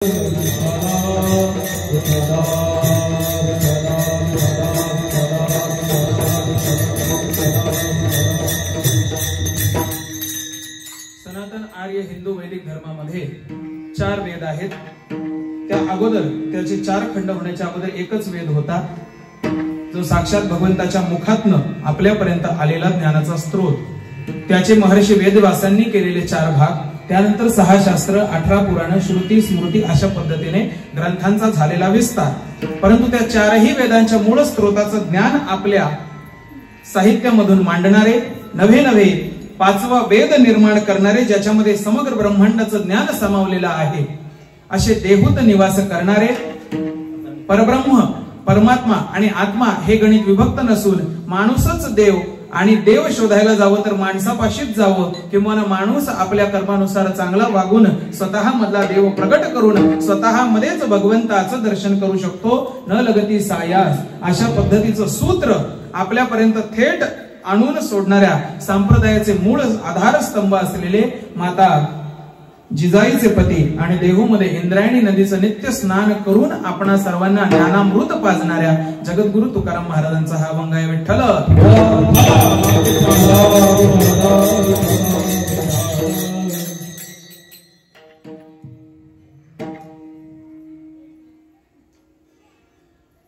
सनातन आर्य हिंदू वैदिक धर्मामध्ये 4 वेद आहेत। त्या अगोदर त्याचे 4 खंड होण्याच्या अगोदर एकच वेद होता, जो साक्षात भगवंताच्या मुखातनं आपल्यापर्यंत आलेला ज्ञानाचा स्रोत। त्याचे महर्षी वेदव्यासांनी केलेले 4 भाग, त्यानंतर 6 शास्त्र, 18 पुराण, श्रुती, स्मृती अशा पद्धतीने ग्रंथांचा झालेला विस्तार। परंतु त्या 4ही वेदांच्या मूळ स्रोताचं ज्ञान आपल्या साहित्यामधून मांडणारे, नवे 5वा वेद निर्माण करणारे, ज्याच्यामध्ये समग्र ब्रह्मांडाचं ज्ञान सामावलेलं आहे, असे देहूत निवास करणारे परब्रह्म, परमात्मा आणि आत्मा हे गणित विभक्त नसून माणूसच देव आणि देव शोधायला जावं तर माणसापाशीच जावं, किंवा माणूस आपल्या कर्मानुसार चांगला वागून स्वतः मधला देव प्रगट करून स्वतः मध्येच भगवंताचं दर्शन करू शकतो। न लगती सायास अशा पद्धतीचं सूत्र आपल्यापर्यंत थेट आणून सोडणाऱ्या संप्रदायाचे मूळ आधारस्तंभ असलेले माता जिजाईचे पती आणि देहूमध्ये इंद्रायणी नदीचं नित्य स्नान करून आपणा सर्वांना ज्ञानामृत पाजणाऱ्या जगद्गुरु तुकाराम महाराजांचा हा अभंग आहे। विठ्ठल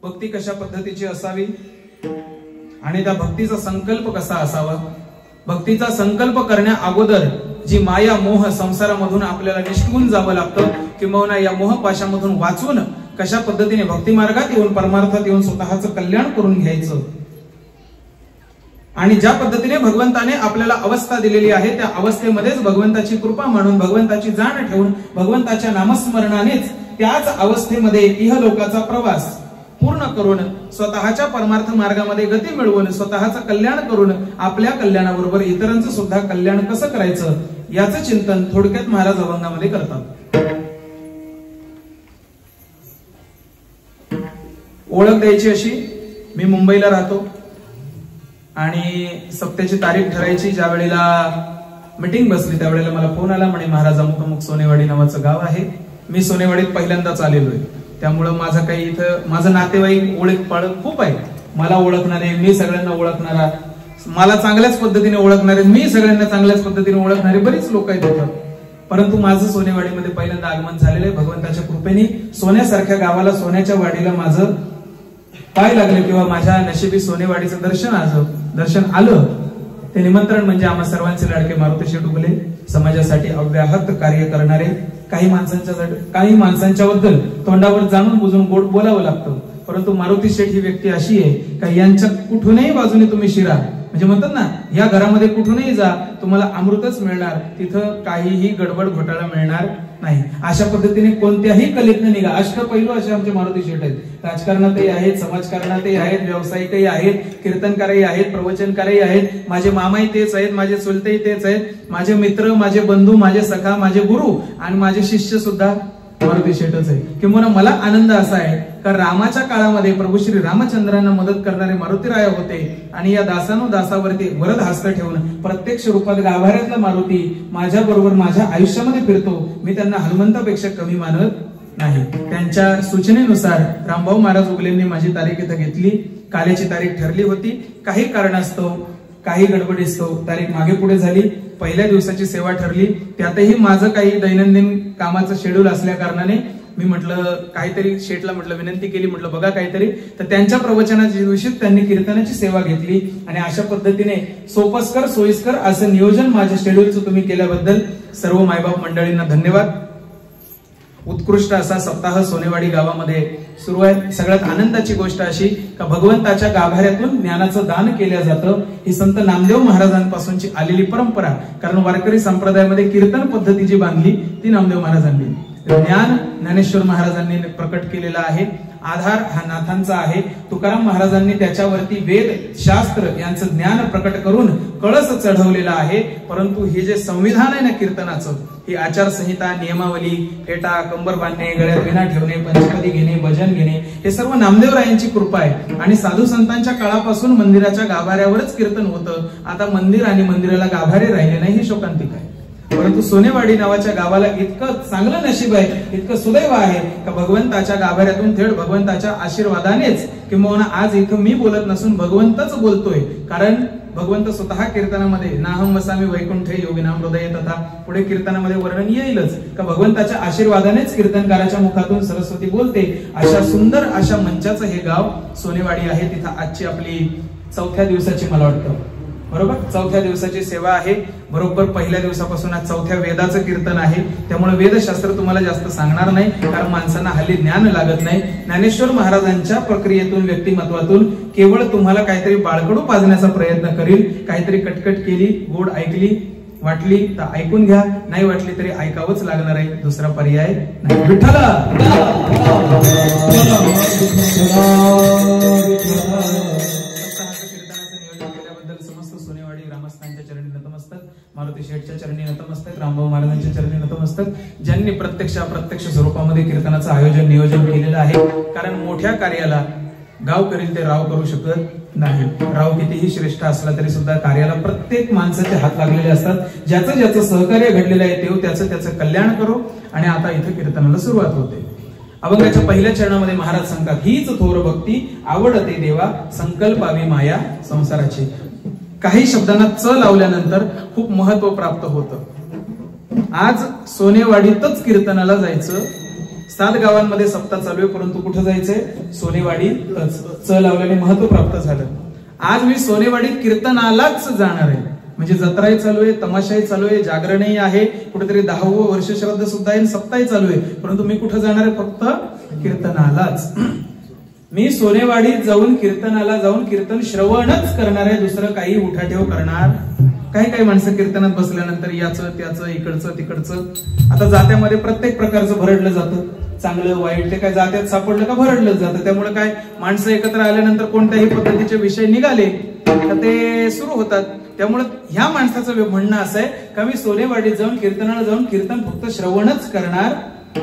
भक्ती कशा पद्धतीची असावी आणि त्या भक्तीचा संकल्प कसा असावा। भक्तीचा संकल्प करण्या अगोदर जी माया मोह संसारामधून आपल्याला निष्ठून जावं लागतं, किंवा या मोहपाशामधून वाचून कशा पद्धतीने भक्ती मार्गात येऊन परमार्थात येऊन स्वतःचं कल्याण करून घ्यायचं, आणि ज्या पद्धतीने भगवंताने आपल्याला अवस्था दिलेली आहे त्या अवस्थेमध्येच भगवंताची कृपा मानून, भगवंताची जाण ठेवून, भगवंताच्या नामस्मरणानेच त्याच अवस्थेमध्ये इहलोकाचा प्रवास पूर्ण करून स्वतःच्या परमार्थ मार्गामध्ये गती मिळवून स्वतःचं कल्याण करून आपल्या कल्याणाबरोबर इतरांचं सुद्धा कल्याण कसं करायचं याचं चिंतन थोडक्यात महाराज अभंगामध्ये करतात। ओळख द्यायची अशी, मी मुंबईला राहतो आणि सप्त्याची तारीख ठरायची, ज्या वेळेला मीटिंग बसली त्यावेळेला मला फोन आला, म्हणे महाराज अमुक अमुक सोनेवाडी नावाचं गाव आहे, मी सोनेवाडीत पहिल्यांदाच आलेलो आहे, त्यामुळं माझं काही इथं माझं नातेवाईक ओळख पाळख खूप आहे, मला ओळखणारे, मी सगळ्यांना ओळखणारा, मला चांगल्याच पद्धतीने ओळखणारे, मी सगळ्यांना चांगल्याच पद्धतीने ओळखणारे बरीच लोक आहेत इथं। परंतु माझं सोनेवाडीमध्ये पहिल्यांदा आगमन झालेलं आहे। भगवंताच्या कृपेने सोन्यासारख्या गावाला, सोन्याच्या वाडीला माझं पाय लागले, किंवा माझ्या नशिबी सोनेवाडीचं दर्शन आलं। ते निमंत्रण म्हणजे आम्हा सर्वांचे लाडके मारुती शेठ उगले, समाजासाठी अव्याहत कार्य करणारे, काही माणसांच्या बद्दल तोंडावर जाणून बुजून गोड बोलावं लागतं, परंतु मारुती शेठ ही व्यक्ती अशी आहे का यांच्या कुठूनही बाजूने तुम्ही शिरा, म्हणजे म्हणतात ना, या घरामध्ये कुठूनही जा तुम्हाला अमृतच मिळणार, तिथं काहीही गडबड घोटाळा मिळणार नाही। अशा पद्धतीने कोणत्याही कलेतनं निघा, अष्टपैलू असे आमचे मारुती शेठ आहेत। राजकारणातही आहेत, समाजकारणातही आहेत, व्यावसायिकही आहेत, कीर्तनकारही आहेत, प्रवचनकारही आहेत, माझे मामाही तेच आहेत, माझे चुलतेही तेच आहेत, माझे मित्र, माझे बंधू, माझे सखा, माझे गुरु आणि माझे शिष्य सुद्धा मारुती शेठच आहे। किंवा मला आनंद असा आहे का रामाच्या काळामध्ये प्रभू श्री रामचंद्रांना मदत करणारे मारुतीराय होते, आणि या दासावरती वरद हस्त ठेवून प्रत्यक्ष रूपात गाभाऱ्यातला मारुती माझ्या बरोबर माझ्या आयुष्यामध्ये फिरतो। मी त्यांना हनुमंतापेक्षा कमी मानत नाही। त्यांच्या सूचनेनुसार रामभाऊ महाराज उगलेंनी माझी तारीख इथं घेतली, कालेची तारीख ठरली होती, काही कारणास्तव काही गडबडीस्तव तारीख मागे पुढे झाली, पहिल्या दिवसाची सेवा ठरली, त्यातही माझं काही दैनंदिन कामाचं शेड्यूल असल्या कारणाने मी म्हटलं काहीतरी शेठला म्हटलं विनंती केली, म्हटलं बघा काहीतरी, तर त्यांच्या प्रवचनाच्या दिवशी त्यांनी कीर्तनाची सेवा घेतली, आणि अशा पद्धतीने सोपस्कर सोयीस्कर असं नियोजन माझ्या शेड्यूलचं तुम्ही केल्याबद्दल सर्व मायबाप मंडळींना धन्यवाद। उत्कृष्ट असा सप्ताह सोनेवाडी गावामध्ये सुरू आहे। सगळ्यात आनंदाची गोष्ट अशी का भगवंताच्या गाभाऱ्यातून ज्ञानाचं दान केलं जातं, ही संत नामदेव महाराजांपासूनची आलेली परंपरा। कारण वारकरी संप्रदायामध्ये कीर्तन पद्धती जी बांधली ती नामदेव महाराजांनी, ज्ञान ज्ञानेश्वर महाराजांनी प्रकट केलेला आहे, आधार हा नाथांचा आहे। तुकाराम महाराजांनी त्याच्यावरती वेद शास्त्र यांचं ज्ञान प्रकट करून कळस चढवलेला आहे। परंतु हे जे संविधान आहे ना कीर्तनाचं, ही आचारसंहिता, नियमावली, फेटा, कंबर बांधणे, गळ्यात विणा ठेवणे, पंचपदी घेणे, भजन घेणे, हे सर्व नामदेवरायांची कृपा आहे। आणि साधू संतांच्या काळापासून मंदिराच्या गाभाऱ्यावरच कीर्तन होतं, आता मंदिर आणि मंदिराला गाभारे राहिले नाही, ही शोकांतिक आहे। परंतु सोनेवाडी नावाच्या गावाला इतकं चांगलं नशीब आहे, इतकं सुदैव आहे का भगवंताच्या गाभाऱ्यातून थेट भगवंताच्या आशीर्वादानेच किंवा आज इथं मी बोलत नसून भगवंतच बोलतोय. कारण भगवंत स्वतः कीर्तनामध्ये नाहम वसामी वैकुंठे योगिनाम हृदय तथा पुढे कीर्तनामध्ये वर्णन येईलच का भगवंताच्या आशीर्वादानेच कीर्तनकाराच्या मुखातून सरस्वती बोलते. अशा सुंदर अशा मंचाचं हे गाव सोनेवाडी आहे. तिथं आजची आपली 4थ्या दिवसाची मला वाटतं बरोबर 4थ्या दिवसाची सेवा आहे. बरोबर पहिल्या दिवसापासून आज 4थ्या वेदाचं कीर्तन आहे. त्यामुळे वेदशास्त्र तुम्हाला जास्त सांगणार नाही कारण माणसांना हल्ली ज्ञान लागत नाही. ज्ञानेश्वर महाराजांच्या प्रक्रियेतून व्यक्तिमत्वातून केवळ तुम्हाला काहीतरी बाळकडू पाजण्याचा प्रयत्न करील. काहीतरी कटकट केली, गोड ऐकली, वाटली तर ऐकून घ्या, नाही वाटली तरी ऐकावंच लागणार आहे, दुसरा पर्याय नाही. विठ्ठला ग्रामस्थांच्या चरणी नतमस्तक, मारुती शेठच्या चरणी नतमस्तक, रामभाऊ महाराजांच्या चरणी नतमस्तक, ज्यांनी प्रत्यक्ष अप्रत्यक्ष स्वरूपामध्ये कीर्तनाचं आयोजन नियोजन केलेलं आहे. कारण मोठ्या कार्याला गाव करील ते राव करू शकत नाही. राव कितीही श्रेष्ठ असला तरी सुद्धा कार्याला प्रत्येक माणसाचे हात लागलेले असतात. ज्याचं ज्याचं सहकार्य घडलेलं आहे तेव्हा त्याचं कल्याण करो. आणि आता इथे कीर्तनाला सुरुवात होते. अभंगाच्या पहिल्या चरणामध्ये महाराज सांगतात, हीच थोर भक्ती आवडते देवा, संकल्पावी माया संसाराची. काही शब्दांना च लावल्यानंतर खूप महत्व प्राप्त होतं. आज सोनेवाडीतच कीर्तनाला जायचं. 7 गावांमध्ये सप्ताह चालू आहे, परंतु कुठं जायचंय? सोनेवाडीतच. च लावल्याने महत्व प्राप्त झालं. आज मी सोनेवाडीत कीर्तनालाच जाणार आहे. म्हणजे जत्राही चालू आहे, तमाशाही चालू आहे, जागरणही आहे, कुठेतरी 10वं वर्ष श्राद्ध सुद्धा आहे, सप्ताही चालू आहे. परंतु मी कुठं जाणार आहे? फक्त कीर्तनालाच. मी सोनेवाडीत जाऊन कीर्तनाला जाऊन कीर्तन श्रवणच करणार आहे, दुसरं काही उठाठेव करणार. काही माणसं कीर्तनात बसल्यानंतर याचं त्याचं इकडचं तिकडचं. आता जात्यामध्ये प्रत्येक प्रकारचं भरडलं जातं, चांगलं वाईट ते काय जात्यात सापडलं का भरडलं जातं. त्यामुळे काय माणसं एकत्र आल्यानंतर कोणत्याही पद्धतीचे विषय निघाले तर ते सुरू होतात. त्यामुळे ह्या माणसाचं म्हणणं असं आहे का मी सोनेवाडीत जाऊन कीर्तनाला जाऊन कीर्तन फक्त श्रवणच करणार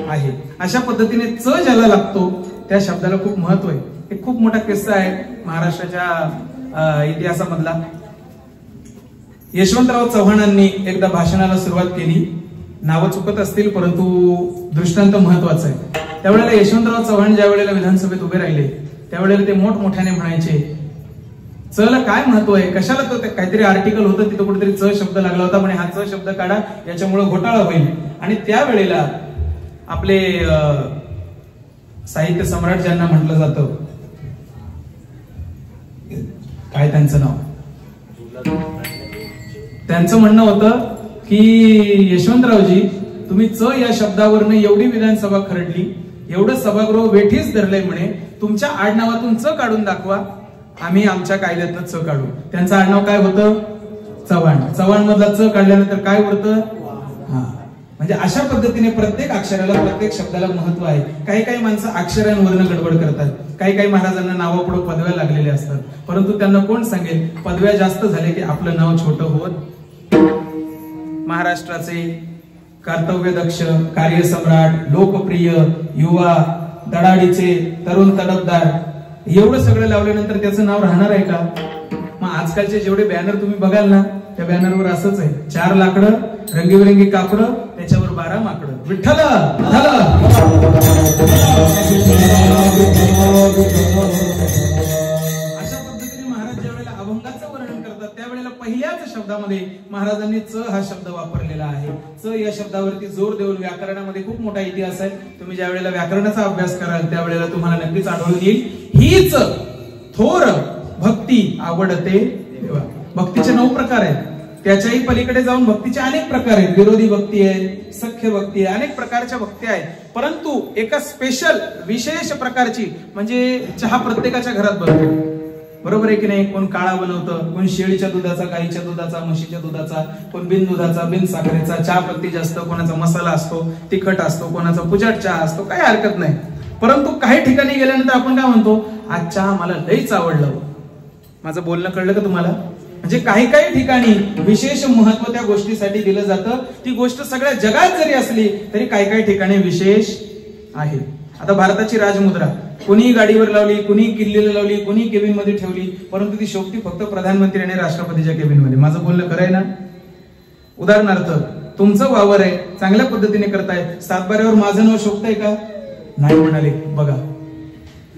आहे. अशा पद्धतीने च ज्याला लागतो त्या शब्दाला खूप महत्व आहे. एक खूप मोठा किस्सा आहे महाराष्ट्राच्या इतिहासामधला. यशवंतराव चव्हाणांनी एकदा भाषणाला सुरुवात केली. नावं चुकत असतील परंतु दृष्टांत महत्वाचा आहे. त्यावेळेला यशवंतराव चव्हाण ज्या वेळेला विधानसभेत उभे राहिले त्यावेळेला ते मोठमोठ्याने म्हणायचे, च ला काय महत्व आहे, कशाला तो काहीतरी आर्टिकल होतं तिथं कुठेतरी च शब्द लागला होता, म्हणे हा च शब्द काढा याच्यामुळे घोटाळा होईल. आणि त्यावेळेला आपले साहित्य सम्राट ज्यांना म्हटलं जातं, काय त्यांचं नाव, त्यांचं म्हणणं होतं की यशवंतरावजी तुम्ही च या शब्दावरनं एवढी विधानसभा खरडली, एवढं सभागृह वेठीच धरलंय, म्हणे तुमच्या आडनावातून च काढून दाखवा, आम्ही आमच्या कायद्यातनं च काढू. त्यांचं आडनाव काय होतं? चव्हाण. चव्हाण मधला च काढल्यानंतर काय उरतं? हा. म्हणजे अशा पद्धतीने प्रत्येक अक्षराला प्रत्येक शब्दाला महत्व आहे. काही माणसं अक्षरांवरनं गडबड करतात. काही महाराजांना नावापुढे पदव्या लागलेल्या असतात, परंतु त्यांना कोण सांगेल पदव्या जास्त झाले की आपलं नाव छोटं होत. महाराष्ट्राचे कर्तव्यदक्ष, कार्यसम्राट, लोकप्रिय, युवा, धडाडीचे, तरुण तडफदार एवढं सगळं लावल्यानंतर त्याचं नाव राहणार आहे का? मग आजकालचे जेवढे बॅनर तुम्ही बघाल ना त्या बॅनरवर असंच आहे, 4 लाकडं, रंगीबेरंगी कापडं, त्याच्यावर 12 माकडं. विठ्ठल अशा पद्धतीने महाराज ज्या वेळेला अभंगाचं वर्णन करतात त्यावेळेला पहिल्याच शब्दामध्ये महाराजांनी च हा शब्द वापरलेला आहे. च या शब्दावरती जोर देऊन व्याकरणामध्ये खूप मोठा इतिहास आहे. तुम्ही ज्या वेळेला व्याकरणाचा अभ्यास कराल त्यावेळेला तुम्हाला नक्कीच आढळून येईल. हीच थोर भक्ती आवडते देवा. भक्तीचे 9 प्रकार आहेत. त्याच्याही पलीकडे जाऊन भक्तीचे अनेक प्रकार आहेत. विरोधी भक्ती आहे, सख्य भक्ती आहे, अनेक प्रकारच्या भक्ती आहेत. परंतु एका स्पेशल विशेष प्रकारची म्हणजे चहा प्रत्येकाच्या घरात बनतो, बरोबर आहे की नाही? कोण काळा बनवतं, कोण शेळीच्या दुधाचा, गाईच्या दुधाचा, म्हशीच्या दुधाचा, कोण बिन दुधाचा, बिन साखरेचा, चहा पत्ती जास्त, कोणाचा मसाला असतो, तिखट असतो, कोणाचा पुजाट चहा असतो, काही हरकत नाही. परंतु काही ठिकाणी गेल्यानंतर आपण काय म्हणतो, आज चहा मला लईच आवडलं. माझं बोलणं कळलं का तुम्हाला? म्हणजे काही ठिकाणी विशेष महत्व त्या गोष्टीसाठी दिलं जातं. ती गोष्ट सगळ्या जगात जरी असली तरी काही ठिकाणी विशेष आहे. आता भारताची राजमुद्रा कोणी गाडीवर लावली, कोणी किल्लीला लावली, कोणी केबिन मध्ये ठेवली, परंतु ती शोभती फक्त प्रधानमंत्री आणि राष्ट्रपतीच्या केबिन मध्ये. माझं बोलणं खरं आहे ना? उदाहरणार्थ तुमचं वावर आहे, चांगल्या पद्धतीने करताय, सातबाऱ्यावर माझं नाव शोभतंय का? नाही म्हणाले. बघा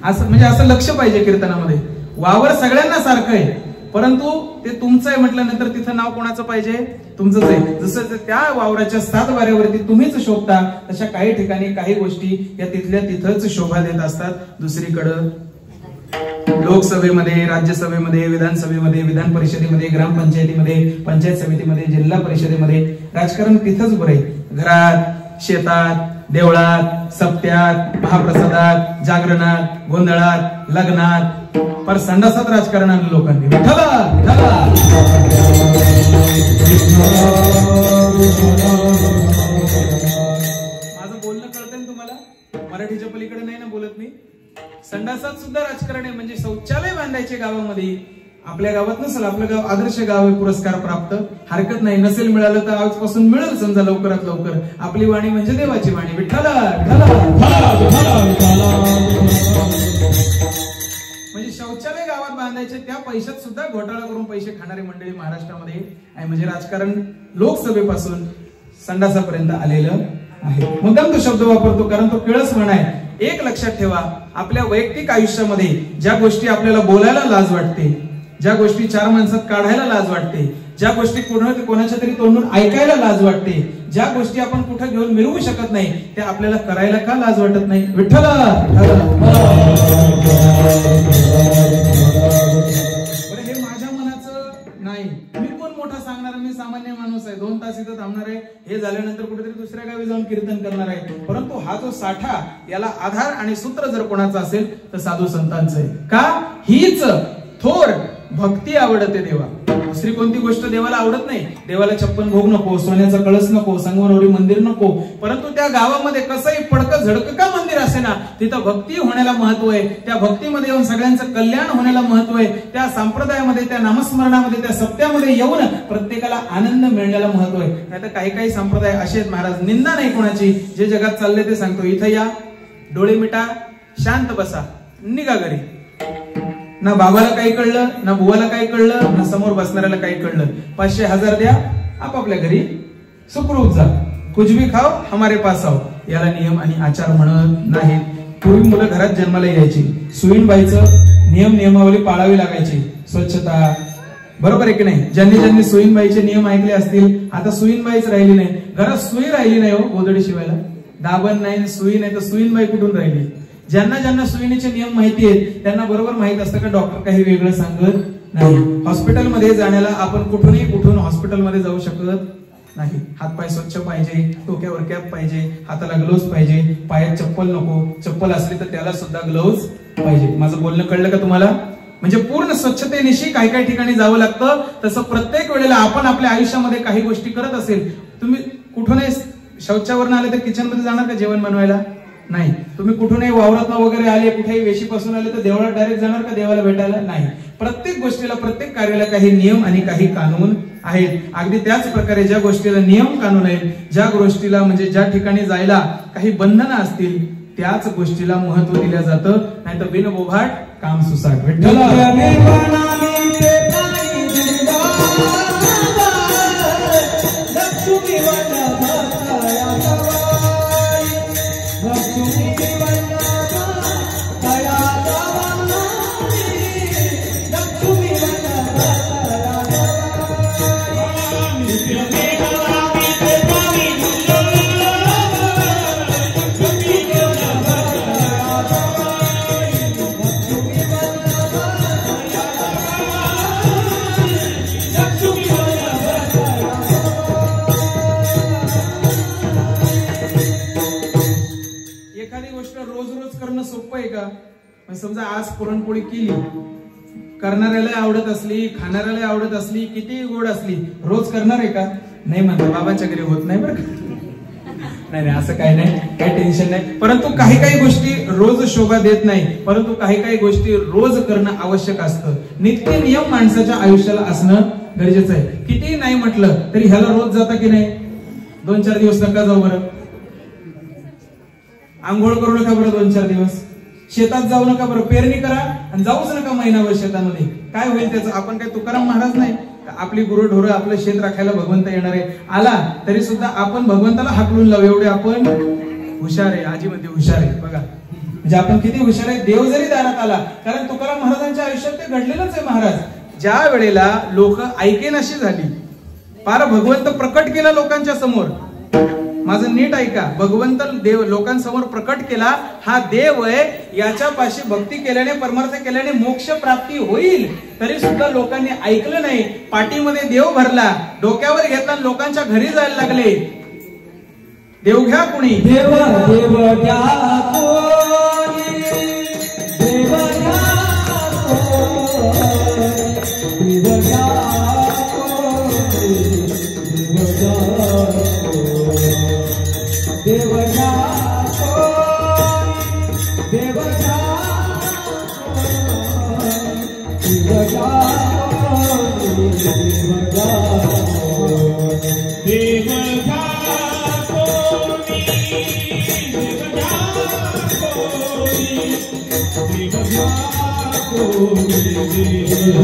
असं म्हणजे असं लक्ष पाहिजे कीर्तनामध्ये. वावर सगळ्यांना सारखं आहे, परंतु ते तुमचं आहे म्हटल्यानंतर तिथं नाव कोणाचं पाहिजे? तुमचंच आहे. जसं त्या वावराच्या सातबाऱ्यावरती तुम्हीच शोभता, तशा काही ठिकाणी काही गोष्टी या तिथल्या तिथंच शोभा देत असतात. दुसरीकडं लोकसभेमध्ये, राज्यसभेमध्ये, विधानसभेमध्ये, विधान परिषदेमध्ये, ग्रामपंचायतीमध्ये, पंचायत समितीमध्ये, जिल्हा परिषदेमध्ये राजकारण तिथंच बरं आहे. घरात, शेतात, देवळात, सप्त्यात, महाप्रसादात, जागरणात, गोंधळात, लग्नात, पर संडासात राजकारण आणलं लोकांनी. विठ्ठला विठ्ठला. माझं बोलणं कळतंय ना तुम्हाला? मराठीच्या पलीकडे नाही ना बोलत मी. संडासात सुद्धा राजकारण आहे. म्हणजे शौचालय बांधायचे गावामध्ये. आपल्या गावात नसेल, आपलं गाव आदर्श गाव आहे, पुरस्कार प्राप्त, हरकत नाही. नसेल मिळालं तर आजपासून मिळेल समजा लवकरात लवकर. आपली वाणी म्हणजे देवाची वाणी. विठ्ठला म्हणजे शौचालय गावात बांधायचे, त्या पैशात सुद्धा घोटाळा करून पैसे खाणारी मंडळी महाराष्ट्रामध्ये आहे. म्हणजे राजकारण लोकसभेपासून संडासापर्यंत आलेलं आहे. मुद्दाम तो शब्द वापरतो कारण तो किळस म्हण आहे. एक लक्षात ठेवा, आपल्या वैयक्तिक आयुष्यामध्ये ज्या गोष्टी आपल्याला बोलायला लाज वाटते, ज्या गोष्टी चार माणसात काढायला लाज वाटते, ज्या गोष्टी कोणाच्या तरी तोंडून ऐकायला लाज वाटते, ज्या गोष्टी आपण कुठे घेऊन मिळवू शकत नाही, त्या आपल्याला करायला का लाज वाटत नाही? विठ्ठला. हे माझ्या मनाचं नाही. मी कोण मोठा सांगणार? मी सामान्य माणूस आहे. 2 तास इथं थांबणार आहे. हे झाल्यानंतर कुठेतरी दुसऱ्या गावी जाऊन कीर्तन करणार आहे. परंतु हा जो साठा, याला आधार आणि सूत्र जर कोणाचा असेल तर साधू संतांचं आहे. का? हीच थोर भक्ती आवडते देवा. दुसरी कोणती गोष्ट देवाला आवडत नाही. देवाला 56 भोग नको, सोन्याचा कळस नको, संगमरवरी मंदिर नको. परंतु त्या गावामध्ये कसंही पडकं झडकं का मंदिर असे ना, तिथं भक्ती होण्याला महत्व आहे. त्या भक्तीमध्ये येऊन सगळ्यांचं कल्याण होण्याला महत्व आहे. त्या संप्रदायामध्ये, त्या नामस्मरणामध्ये, त्या सत्यामध्ये येऊन प्रत्येकाला आनंद मिळण्याला महत्व आहे. नाही तर काही काही संप्रदाय असे आहेत महाराज, निंदा नाही कोणाची, जे जगात चालले ते सांगतो. इथं या, डोळे मिटा, शांत बसा, निघा घरी. ना बाबाला काही कळलं, ना बुवाला काही कळलं, ना समोर बसणाऱ्याला काही कळलं. 500-1000 द्या, आपापल्या घरी सुखरूप जा. कुछ भी खाओ, हमारे पास आओ. याला नियम आणि आचार म्हणत नाहीत. पूर्वी मुलं घरात जन्माला यायची, सुईणबाईचं नियम नियमावली पाळावी लागायची. स्वच्छता, बरोबर आहे की नाही? ज्यांनी ज्यांनी सुईणबाईचे नियम ऐकले असतील, आता सुईणबाईच राहिली नाही. घरात सुई राहिली नाही हो गोधडी शिवायला. दाबण नाही, सुई नाही, तर सुईणबाई कुठून राहिली? ज्यांना ज्यांना सुईणीचे नियम माहिती आहेत त्यांना बरोबर माहित असतं का डॉक्टर काही वेगळं सांगत नाही. हॉस्पिटलमध्ये जाण्याला आपण कुठून हॉस्पिटलमध्ये जाऊ शकत नाही. हातपाय स्वच्छ पाहिजे, डोक्यावर कॅप पाहिजे, हाताला ग्लोव्ज पाहिजे, पायात चप्पल नको, चप्पल असली तर त्याला सुद्धा ग्लोव्ज पाहिजे. माझं बोलणं कळलं का तुम्हाला? म्हणजे पूर्ण स्वच्छतेनिशी काही काही ठिकाणी जावं लागतं. तसं प्रत्येक वेळेला आपण आपल्या आयुष्यामध्ये काही गोष्टी करत असेल, तुम्ही कुठूनही शौचावरून आले तर किचन मध्ये जाणार का जेवण बनवायला? नाही. तुम्ही कुठूनही वावरात वगैरे आले, कुठेही वेशीपासून आले तर देवळात डायरेक्ट जाणार का देवाला भेटायला? नाही. प्रत्येक गोष्टीला, प्रत्येक कार्याला काही नियम आणि काही कानून आहेत. अगदी त्याच प्रकारे ज्या गोष्टीला नियम कानून आहेत, ज्या गोष्टीला म्हणजे ज्या ठिकाणी जायला काही बंधनं असतील, त्याच गोष्टीला महत्व दिलं जातं. नाही तर बिनबोभाट काम सुसाट. विठ्ठल समजा आज पुरणपोळी केली, करणाऱ्याला आवडत असली, खाणाऱ्याला आवडत असली, किती गोड असली, रोज करणार आहे का? नाही म्हणतात. बाबांच्या घरी होत नाही बरं का. नाही असं काही नाही, काही टेन्शन नाही. परंतु काही काही गोष्टी रोज शोभा देत नाही, परंतु काही काही गोष्टी रोज करणं आवश्यक असतं. नित्य नियम माणसाच्या आयुष्याला असणं गरजेचं आहे. किती नाही म्हटलं तरी ह्याला रोज जाता की नाही? 2-4 दिवस नका जाऊ बरं. आंघोळ करू नका बरं 2-4 दिवस. शेतात जाऊ नका बरं. पेरणी करा आणि जाऊच नका महिनाभर शेतामध्ये. काय होईल त्याचं? आपण काय तुकाराम महाराज नाही? आपली गुरंढोरं आपलं शेत राखायला भगवंत येणार आहे, आला तरी सुद्धा आपण भगवंताला हाकलून लावू एवढे आपण हुशार आहे. आजी म्हणते हुशार आहे बघा, म्हणजे आपण किती हुशार आहे. देव जरी दारात आला, कारण तुकाराम महाराजांच्या आयुष्यात ते घडलेलंच आहे. महाराज ज्या वेळेला लोक ऐकेनाशी झाली, पार भगवंत प्रकट केला लोकांच्या समोर. माझं नीट ऐका, भगवंत देव लोकांसमोर प्रकट केला, हा देव आहे, याच्यापाशी भक्ती केल्याने परमार्थ केल्याने मोक्ष प्राप्ती होईल, तरी सुद्धा लोकांनी ऐकलं नाही. पाठीमध्ये देव भरला, डोक्यावर घेतला, लोकांच्या घरी जायला लागले. देव घ्या कुणी, देव देव घ्या कोणी, देव घ्या कोणी, देव घ्या कोणी, देव घ्या कोणी, देव घ्या कोणी, देव घ्या कोणी, देव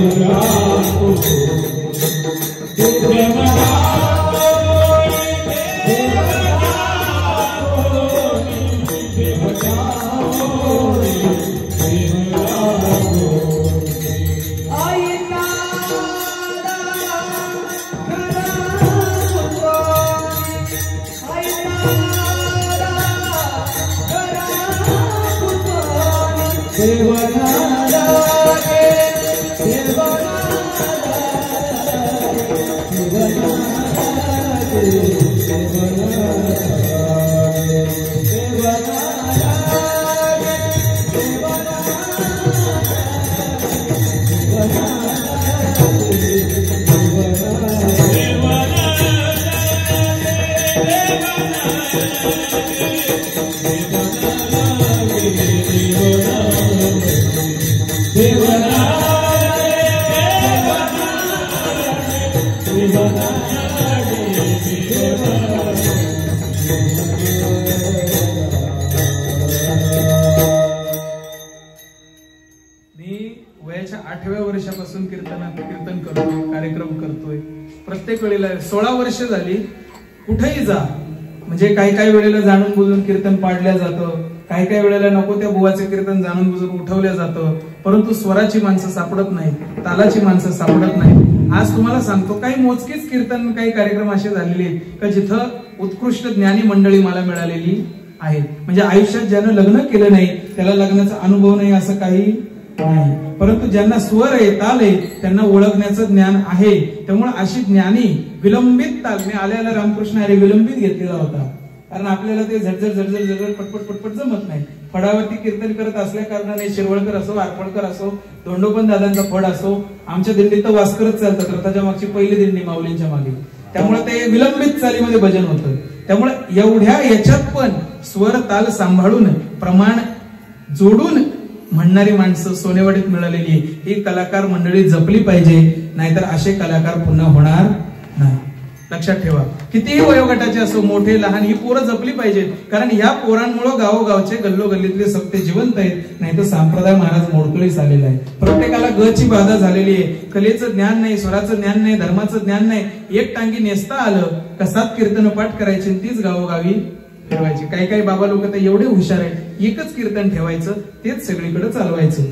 घ्या वयाच्या 8व्या वर्षापासून कीर्तन करतोय, कार्यक्रम करतोय. प्रत्येक वेळेला 16 वर्ष झाली, कुठेही जा, म्हणजे काही वेळेला जाणून बुजून कीर्तन पाडल्या जातं, काही वेळेला नको त्या बुवाचे कीर्तन जाणून बुजून उठवल्या जातं, परंतु स्वराची माणसं सापडत नाही, तालाची माणसं सापडत नाही. आज तुम्हाला सांगतो, काही मोजकीच कीर्तन, काही कार्यक्रम असे झालेले आहेत का जिथं उत्कृष्ट ज्ञानी मंडळी मला मिळालेली आहेत. म्हणजे आयुष्यात ज्यानं लग्न केलं नाही त्याला लग्नाचा अनुभव नाही असं काही नाही, परंतु ज्यांना स्वर आहे, ताल आहे, त्यांना ओळखण्याचं ज्ञान आहे. त्यामुळे अशी ज्ञानी विलंबित ताल, मी आल्याला रामकृष्ण अरे विलंबित घेतलेला होता, कारण आपल्याला ते झडझड झडझड झडझड पटपट पटपट जमत नाही. फडावरती कीर्तन करत असल्या कारणाने शिरवळकर असो, आरपळकर असो, धोंडोपंत दादांचा फड असो, आमच्या दिंडीत तर वास्करच चालतात, रथाच्या मागची पहिली दिंडी माऊलींच्या मागे, त्यामुळे ते विलंबित चालीमध्ये भजन होतं. त्यामुळे एवढ्या याच्यात पण स्वर ताल सांभाळून प्रमाण जोडून म्हणणारी माणसं सोनेवाडीत मिळालेली आहे. ही कलाकार मंडळी जपली पाहिजे, नाहीतर असे कलाकार पुन्हा होणार नाही. लक्षात ठेवा, कितीही वयोगटाचे असो, मोठे लहान, ही पोरं जपली पाहिजेत, कारण या पोरांमुळे गावोगावचे गल्लोगल्लीतले सत्य जिवंत आहेत, नाही तर संप्रदाय महाराज मोडकळीस आलेला आहे. प्रत्येकाला गची बाधा झालेली आहे, कलेचं ज्ञान नाही, स्वराचं ज्ञान नाही, धर्माचं ज्ञान नाही. एक टांगी नेसता आलं का 7 कीर्तन पाठ करायची, तीच गावोगावी फिरवायची. काही बाबा लोक तर एवढे हुशार आहेत, एकच कीर्तन ठेवायचं, तेच सगळीकडे चालवायचं.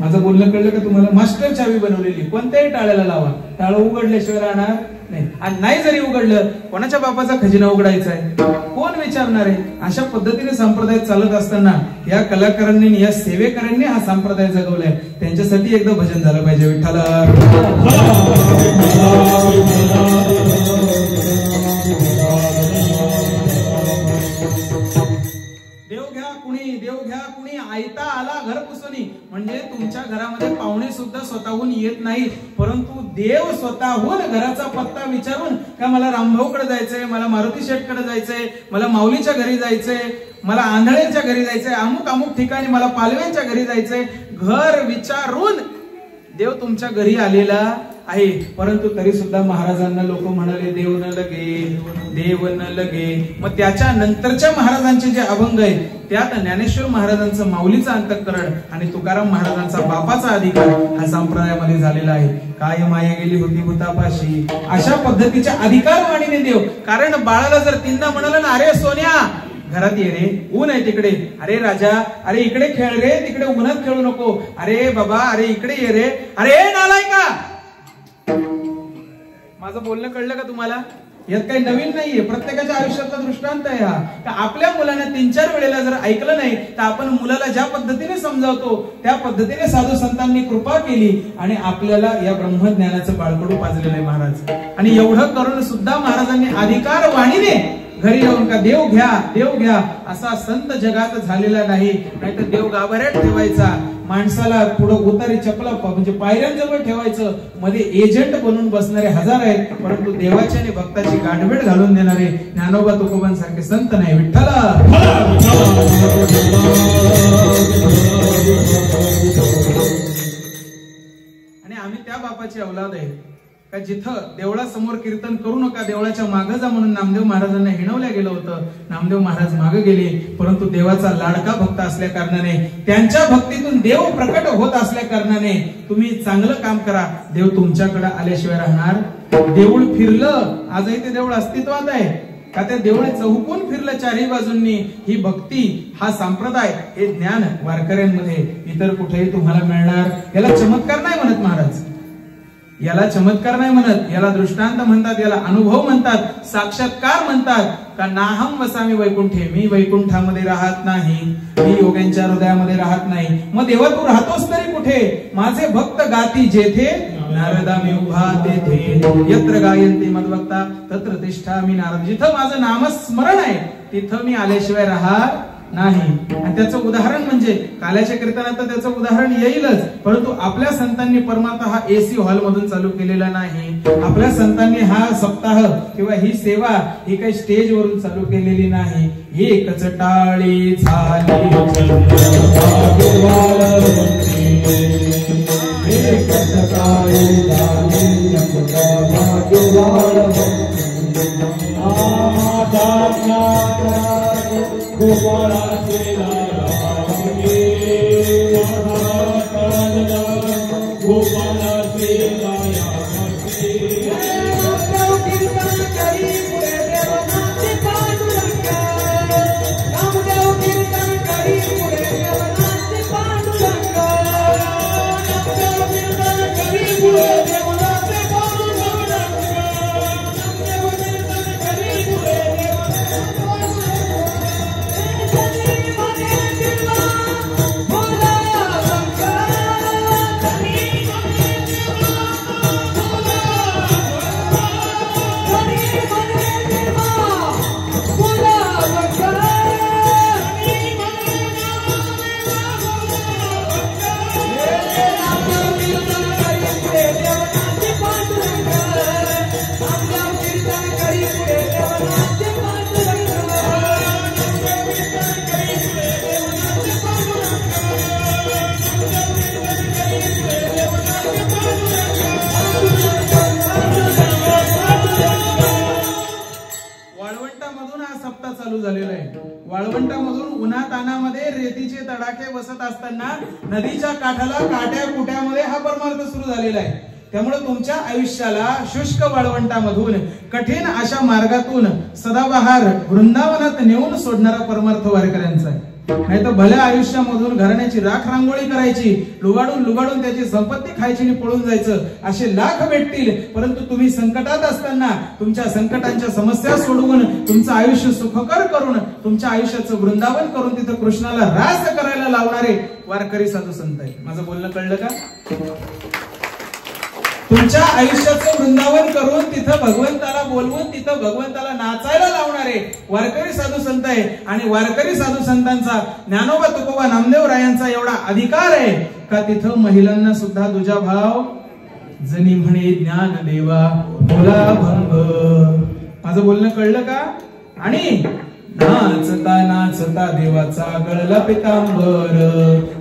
माझं बोलणं कळलं का तुम्हाला? मास्टर चावी बनवलेली, कोणत्याही टाळ्याला लावा, टाळं उघडल्याशिवाय राहणार नाही. आणि नाही जरी उघडलं, कोणाच्या बापाचा खजिना उघडायचा आहे, कोण विचारणार आहे? अशा पद्धतीने संप्रदाय चालत असताना या कलाकारांनी, या सेवेकरांनी हा संप्रदाय जगवलाय, त्यांच्यासाठी एकदा भजन झालं पाहिजे. विठ्ठला देव घ्या कुणी, आयता आला घर पुसणी. म्हणजे तुमच्या घरामध्ये पाहुणे सुद्धा स्वतःहून येत नाहीत, परंतु देव स्वतःहून घराचा पत्ता विचारून, का मला रामभाऊकडे जायचंय, मला मारुती शेठकडे जायचंय, मला माऊलीच्या घरी जायचंय, मला आंधळ्यांच्या घरी जायचंय, अमुक अमुक ठिकाणी मला पालव्यांच्या घरी जायचंय, घर विचारून देव तुमच्या घरी आलेला आहे, परंतु तरी सुद्धा महाराजांना लोक म्हणाले देव न लगे, देव न लगे. मग त्याच्या नंतरच्या महाराजांचे जे अभंग आहेत त्यात ज्ञानेश्वर महाराजांचं माऊलीचं अंतःकरण आणि तुकाराम महाराजांचा बापाचा अधिकार हा संप्रदायामध्ये झालेला आहे. काय माया गेली होती भूतापाशी, अशा पद्धतीच्या अधिकार वाणीने देव. कारण बाळाला जर तीनदा म्हणाल ना, अरे सोन्या घरात ये रे, ऊन आहे तिकडे, अरे राजा अरे इकडे खेळ रे, तिकडे उन्हात खेळू नको, अरे बाबा अरे इकडे ये रे, अरे नालायका. माझं बोलणं कळलं का तुम्हाला? यात काही नवीन नाहीये, प्रत्येकाच्या आयुष्यातला दृष्टांत आहे हा. तर आपल्या मुलांना 3-4 वेळेला जर ऐकलं नाही तर आपण मुलाला ज्या पद्धतीने समजावतो त्या पद्धतीने साधू संतांनी कृपा केली आणि आपल्याला या ब्रह्मज्ञानाचं बाळकडू पाजलेलं आहे महाराज. आणि एवढं करून सुद्धा महाराजांनी अधिकार वाणीने घरी येऊन का देव घ्या देव घ्या असा संत जगात झालेला नाही. नाहीतर देव गाभाऱ्यात ठेवायचा, माणसाला पुढे उतारी चपला म्हणजे पायऱ्यांजवळ ठेवायचं, मध्ये एजंट बनून बसणारे हजार आहेत, परंतु देवाची आणि भक्ताची गाठभेट घालून देणारे ज्ञानोबा तुकोबांसारखे संत नाही. विठ्ठला आणि आम्ही त्या बापाची औलाद आहे का जिथं देवळासमोर कीर्तन करू नका, देवळाच्या मागे जा म्हणून नामदेव महाराजांना हिणवल्या गेलं होतं. नामदेव महाराज मागे गेले, परंतु देवाचा लाडका भक्त असल्या कारणाने, त्यांच्या भक्तीतून देव प्रकट होत असल्या कारणाने तुम्ही चांगलं काम करा, देव तुमच्याकडे आल्याशिवाय राहणार. देऊळ फिरलं, आजही ते देऊळ अस्तित्वात आहे का? त्या देऊळ चौकून फिरलं चारही बाजूंनी. ही भक्ती, हा संप्रदाय, हे ज्ञान वारकऱ्यांमध्ये इतर कुठेही तुम्हाला मिळणार. याला चमत्कार नाही म्हणत महाराज, याला चमत्कार नाही म्हणत, याला दृष्टांत म्हणतात, याला अनुभव म्हणतात, साक्षात्कार म्हणतात. का नाहम वसामी वैकुंठे, मी वैकुंठामध्ये राहत नाही, मी योग्यांच्या हृदयामध्ये राहत नाही. मग देवा तू राहतोस तरी कुठे? माझे भक्त गाती जेथे, नारदा मी उभा तेथे, यत्र गायंती मद्भक्ता तत्र तिष्ठामि नारद. जिथं माझं नामस्मरण आहे तिथं मी आल्याशिवाय राहत नाही. आणि त्याचं उदाहरण म्हणजे काल्याच्या कीर्तनात तर त्याचं उदाहरण येईलच, परंतु आपल्या संतांनी परमार्थ हा एसी हॉल मधून चालू केलेला नाही. आपल्या संतांनी हा सप्ताह किंवा ही सेवा ही काही स्टेज वरून चालू केलेली नाही. एकच टाळी झाली वाळवंटामधून उन्हातानामध्ये रेतीचे तडाखे बसत असताना नदीच्या काठाला काट्या कुट्यामध्ये हा परमार्थ सुरू झालेला आहे. त्यामुळे तुमच्या आयुष्याला शुष्क वाळवंटामधून कठीण अशा मार्गातून सदाबहार वृंदावनात नेऊन सोडणारा परमार्थ वारकऱ्यांचा आहे. नाही तर भल्या आयुष्यामधून घराण्याची राख रांगोळी करायची, लुबाडून त्याची संपत्ती खायची आणि पळून जायचं, असे लाख भेटतील. परंतु तुम्ही संकटात असताना तुमच्या संकटांच्या समस्या सोडवून तुमचं आयुष्य सुखकर करून तुमच्या आयुष्याचं वृंदावन करून तिथं कृष्णाला रास करायला लावणारे वारकरी साधू संत आहेत. माझं बोलणं कळलं का? तुमच्या आयुष्याचं वृंदावन करून तिथं भगवंताला बोलवून तिथं भगवंताला नाचायला लावणारे वारकरी साधू संत आहे. आणि वारकरी साधू संतांचा ज्ञानोबा तुकोबा नामदेव रायांचा एवढा अधिकार आहे का तिथं महिलांना सुद्धा दुजा भाव जनी म्हणे ज्ञान देवा बोला भंग. माझं बोलणं कळलं का? आणि नाचता नाचता देवाचा गळला पितांबर.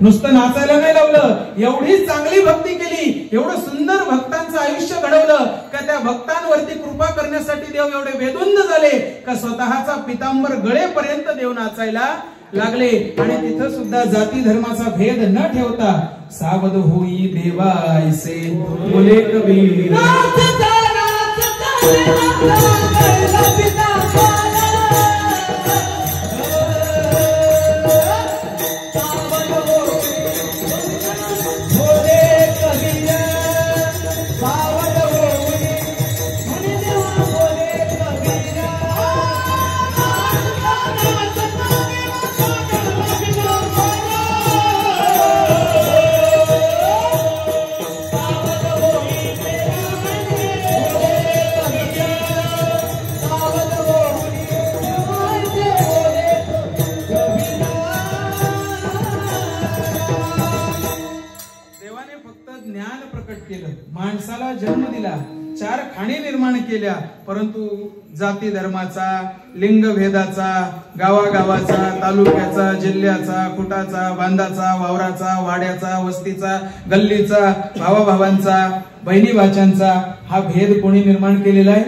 नुसतं नाचायला नाही लावलं, एवढी चांगली भक्ती केली, एवढं सुंदर भक्तांचं भक्तांचं आयुष्य घडवलं का त्या भक्तांवरती कृपा करण्यासाठी देव एवढे वेदुंद झाले का स्वतःचा पितांबर गळेपर्यंत देव नाचायला लागले. आणि तिथं सुद्धा जाती धर्माचा भेद न ठेवता सावध होई देवा ऐसे बोले कबीर. माणसाला जन्म दिला, 4 खाणी निर्माण केल्या, परंतु जाती धर्माचा, लिंग भेदाचा, गावागावाचा, तालुक्याचा, जिल्ह्याचा, कुटाचा, बांधाचा, वावराचा, वाड्याचा, वस्तीचा, गल्लीचा, भावाभावांचा, बहिणी भाच्यांचा हा भेद कोणी निर्माण केलेला आहे?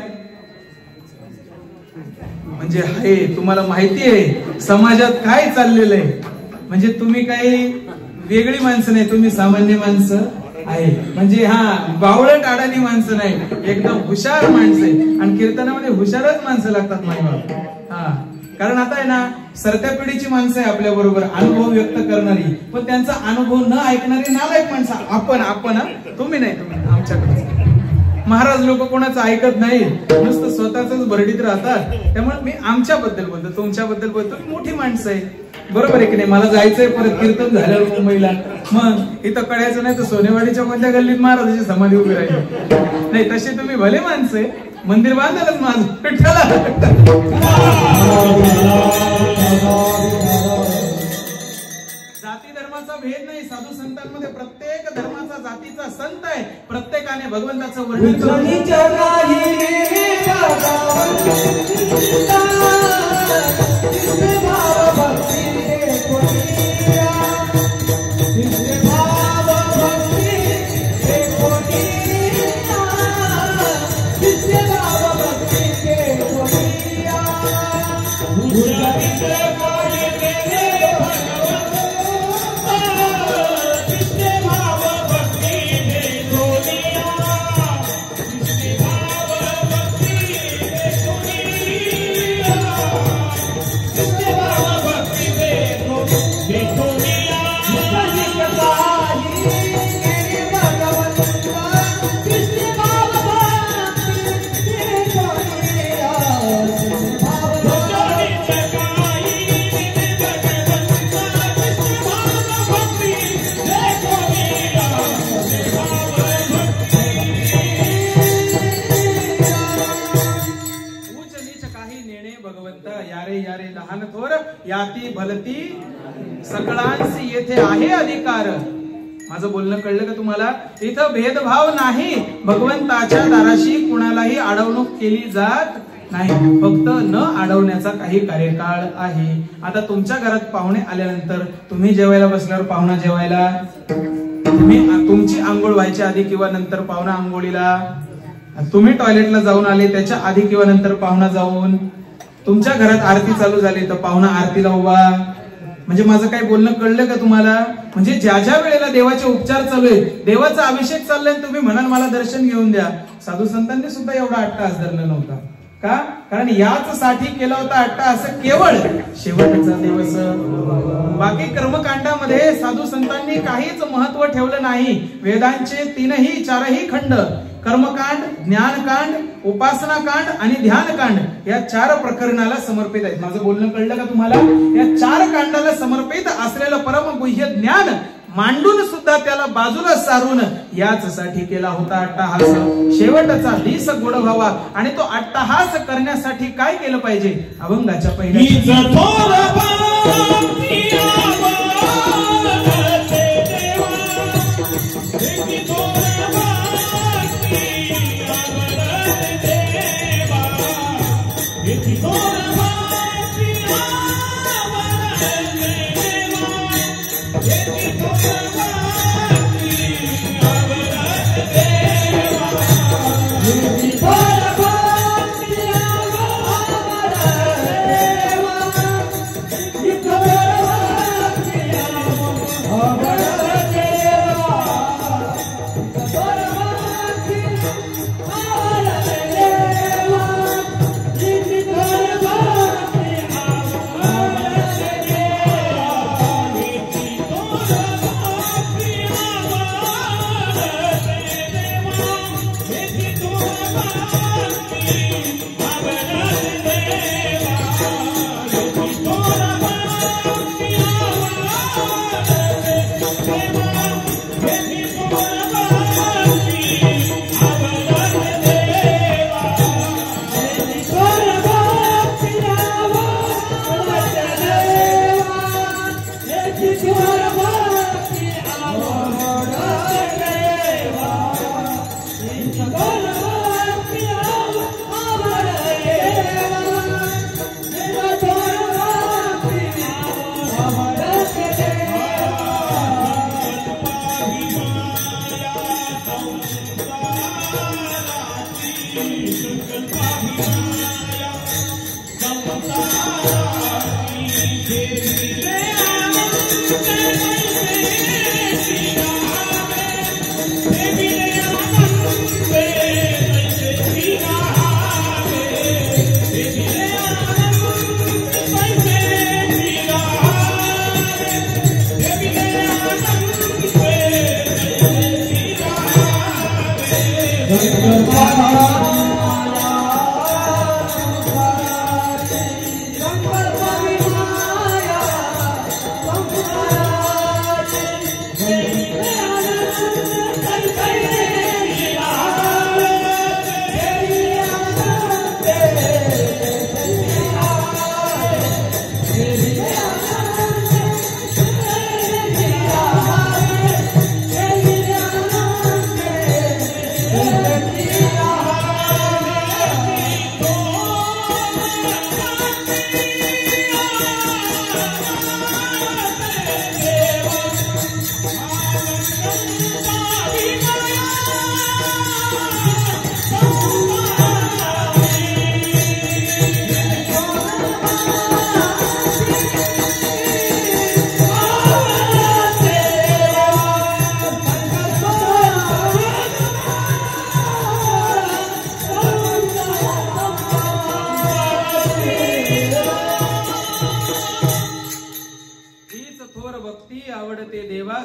म्हणजे हे तुम्हाला माहिती आहे समाजात काय चाललेलं आहे. म्हणजे तुम्ही काही वेगळी माणसं नाही, तुम्ही सामान्य माणसं आहे. म्हणजे बावळट अडाणी माणसं नाही, एकदम हुशार माणसं आहे. आणि कीर्तनामध्ये हुशारच माणसं लागतात माहिती. कारण आता आहे ना सरत्या पिढीची माणसं आहे आपल्या बरोबर, अनुभव व्यक्त करणारी, पण त्यांचा अनुभव न ऐकणारी नालायक माणसं. आपण तुम्ही नाही, तुम्ही आमच्याकडे. महाराज लोक कोणाचं ऐकत नाही, नुसतं स्वतःच भरडीत राहतात. त्यामुळे मी आमच्याबद्दल बोलतो, तुमच्याबद्दल बोलतो. मोठी माणसं आहे, बरोबर आहे की नाही? मला जायचंय परत कीर्तन झाल्यावर मुंबईला, मग इथं कळायचं नाही तर सोनेवाडीच्या कोणत्या गल्लीत महाराजाची समाधी उभी राहिली नाही. तसे तुम्ही भले माणसं आहे, मंदिर बांधालच माझं विठ्ठला. जाती धर्माचा भेद नाही, साधू संतांमध्ये प्रत्येक धर्माचा जातीचा संत आहे. प्रत्येकाने भगवंताचं वर्णन याती भलती सकळांसी येथे आहे अधिकार. माझं बोलणं कळलं का तुम्हाला? इथं भेदभाव नाही, भगवंताच्या दाराशी कुणालाही अडवणूक केली जात नाही, फक्त न अडवण्याचा काही कार्यकाळ आहे. आता तुमच्या घरात पाहुणे आल्यानंतर तुम्ही जेवायला बसल्यावर पाहुणा जेवायला, तुमची आंघोळ व्हायच्या आधी किंवा नंतर पाहुणा आंघोळीला, तुम्ही टॉयलेटला जाऊन आले त्याच्या आधी किंवा नंतर पाहुणा जाऊन, तुमच्या घरात आरती चालू झाली तर पाहुणा आरतीला उभा. म्हणजे माझं काही बोलणं कळलं का तुम्हाला? म्हणजे ज्या ज्या वेळेला देवाचे उपचार चालू आहेत, देवाचा अभिषेक चाललाय, तुम्ही म्हणाल मला दर्शन घेऊन द्या. साधू संतांनी सुद्धा एवढा अट्टहास धरला नव्हता का? कारण याच साठी केला होता अट्टहास केवळ शेवटचा दिवस. बाकी कर्मकांडामध्ये साधू संतांनी काहीच महत्व ठेवलं नाही. वेदांचे 4ही खंड, कर्मकांड, ज्ञानकांड, उपासनाकांड आणि ध्यानकांड या 4 प्रकरणाला समर्पित आहेत. माझं बोलणं कळलं का तुम्हाला? या 4 कांडाला समर्पित असलेलं परम गुह्य ज्ञान मांडून सुद्धा त्याला बाजूला सारून याच साठी केला होता अट्टहास. शेवटचा दिस गोड व्हावा आणि तो अट्टहास करण्यासाठी काय केलं पाहिजे? अभंगाच्या पहिल्या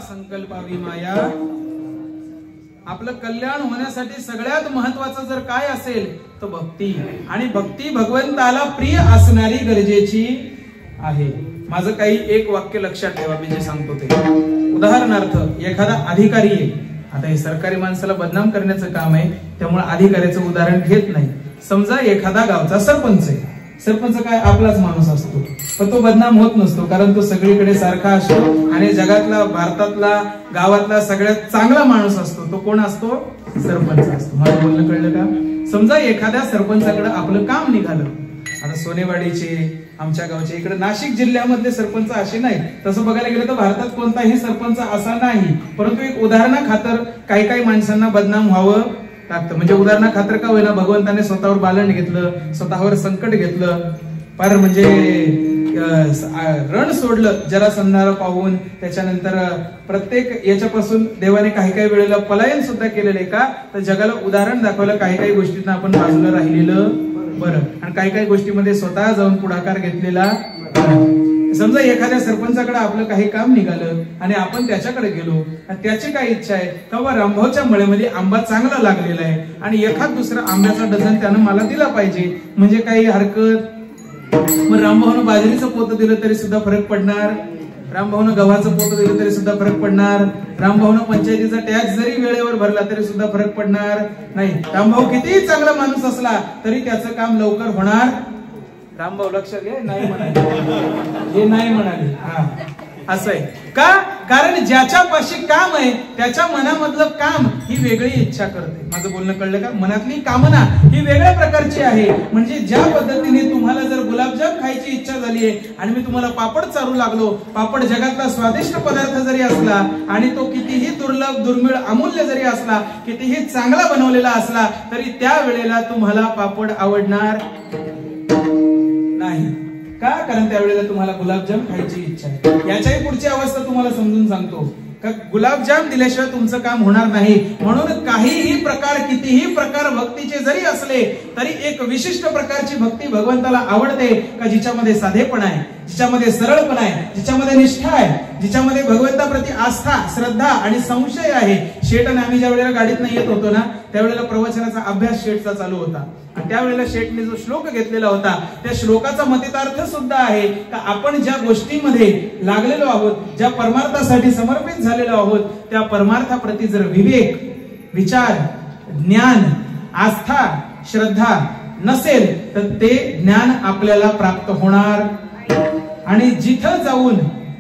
संकल्पावी माया. आपलं कल्याण होण्यासाठी सगळ्यात महत्वाचं जर काय असेल तर भक्ती, आणि भक्ती भगवंताला प्रिय असणारी गरजेची आहे. माझं काही एक वाक्य लक्षात ठेवा, मी जे सांगतो ते. उदाहरणार्थ एखादा अधिकारी आहे, आता हे सरकारी माणसाला बदनाम करण्याचं काम आहे त्यामुळे अधिकाऱ्याचं उदाहरण घेत नाही. समजा एखादा गावचा सरपंच आहे. सरपंच काय आपलाच माणूस असतो, पण तो बदनाम होत नसतो, कारण तो सगळीकडे सारखा असतो आणि जगातला, भारतातला, गावातला सगळ्यात चांगला माणूस असतो. तो कोण असतो? सरपंच असतो. मला बोलणं कळलं का? समजा एखाद्या सरपंचाकडे आपलं काम निघालं. आता सोनेवाडीचे, आमच्या गावचे, इकडे नाशिक जिल्ह्यामधले सरपंच असे नाही. तसं बघायला गेलं तर भारतात कोणताही सरपंच असा नाही, परंतु एक उदाहरणाखातर काही काही माणसांना बदनाम व्हावं लागतं. म्हणजे उदाहरणाखातर का होईना भगवंताने स्वतःवर बालन घेतलं, स्वतःवर संकट घेतलं, फार म्हणजे रण सोडलं जरासंधाला पाहून. त्याच्यानंतर प्रत्येक याच्यापासून देवाने काही काही वेळेला पलायन सुद्धा केलेलं आहे. का तर जगाला उदाहरण दाखवलं, काही काही गोष्टींना आपण बाजूला राहिलेलं बरं, आणि काही काही गोष्टीमध्ये स्वतः जाऊन पुढाकार घेतलेला. समजा एखाद्या सरपंचाकडे आपलं काही काम निघालं आणि आपण त्याच्याकडे गेलो, त्याची काय इच्छा आहे तेव्हा रामभाऊच्या मळ्यामध्ये आंबा चांगला लागलेला आहे आणि एखाद दुसरा आंब्याचा डझन त्यानं मला दिला पाहिजे, म्हणजे काही हरकत. मग रामभाऊनं बाजरीचं पोतं दिलं तरी सुद्धा फरक पडणार, रामभाऊनं गव्हाचं पोतं दिलं तरी सुद्धा फरक पडणार, रामभाऊनं पंचायतीचा टॅक्स जरी वेळेवर भरला तरी सुद्धा फरक पडणार नाही. रामभाऊ कितीही चांगला माणूस असला तरी त्याचं काम लवकर होणार. रामभाऊ लक्षात घे, नाही म्हणाले, हे नाही म्हणाले. हा, असं आहे का? कारण ज्याच्यापाशी काम आहे त्याच्या मनामधलं काम ही वेगळी इच्छा करते. माझं बोलणं कळलं का? मनातली कामना ही वेगळ्या प्रकारची आहे. म्हणजे ज्या पद्धतीने तुम्हाला जर गुलाबजाम खायची इच्छा झाली आहे आणि मी तुम्हाला पापड चारू लागलो, पापड जगातला स्वादिष्ट पदार्थ जरी असला आणि तो कितीही दुर्लभ, दुर्मिळ, अमूल्य जरी असला, कितीही चांगला बनवलेला असला तरी त्या वेळेला तुम्हाला पापड आवडणार नाही. का? कारण त्यावेळेला तुम्हाला गुलाबजाम खायची इच्छा आहे. याच्याही पुढची अवस्था तुम्हाला समजून सांगतो का गुलाबजाम दिल्याशिवाय तुमचं काम होणार नाही. म्हणून काहीही प्रकार, कितीही प्रकार भक्तीचे जरी असले तरी एक विशिष्ट प्रकारची भक्ती भगवंताला आवडते का जिच्यामध्ये साधेपणा आहे, जिच्यामध्ये सरळपणा आहे, जिच्यामध्ये निष्ठा आहे, जिच्यामध्ये भगवंताप्रती आस्था, श्रद्धा आणि संशय आहे. शेठ आणि आम्ही ज्या वेळेला गाडीतनं येत होतो ना त्यावेळेला प्रवचनाचा अभ्यास शेठचा चालू होता आणि त्यावेळेला शेठने जो श्लोक घेतलेला होता त्या श्लोकाचा मतितार्थ सुद्धा आहे का आपण ज्या गोष्टीमध्ये लागलेलो आहोत, ज्या परमार्थासाठी समर्पित झालेलो आहोत, त्या परमार्थाप्रती जर विवेक, विचार, ज्ञान, आस्था, श्रद्धा नसेल तर ते ज्ञान आपल्याला प्राप्त होणार. आणि जिथं जाऊन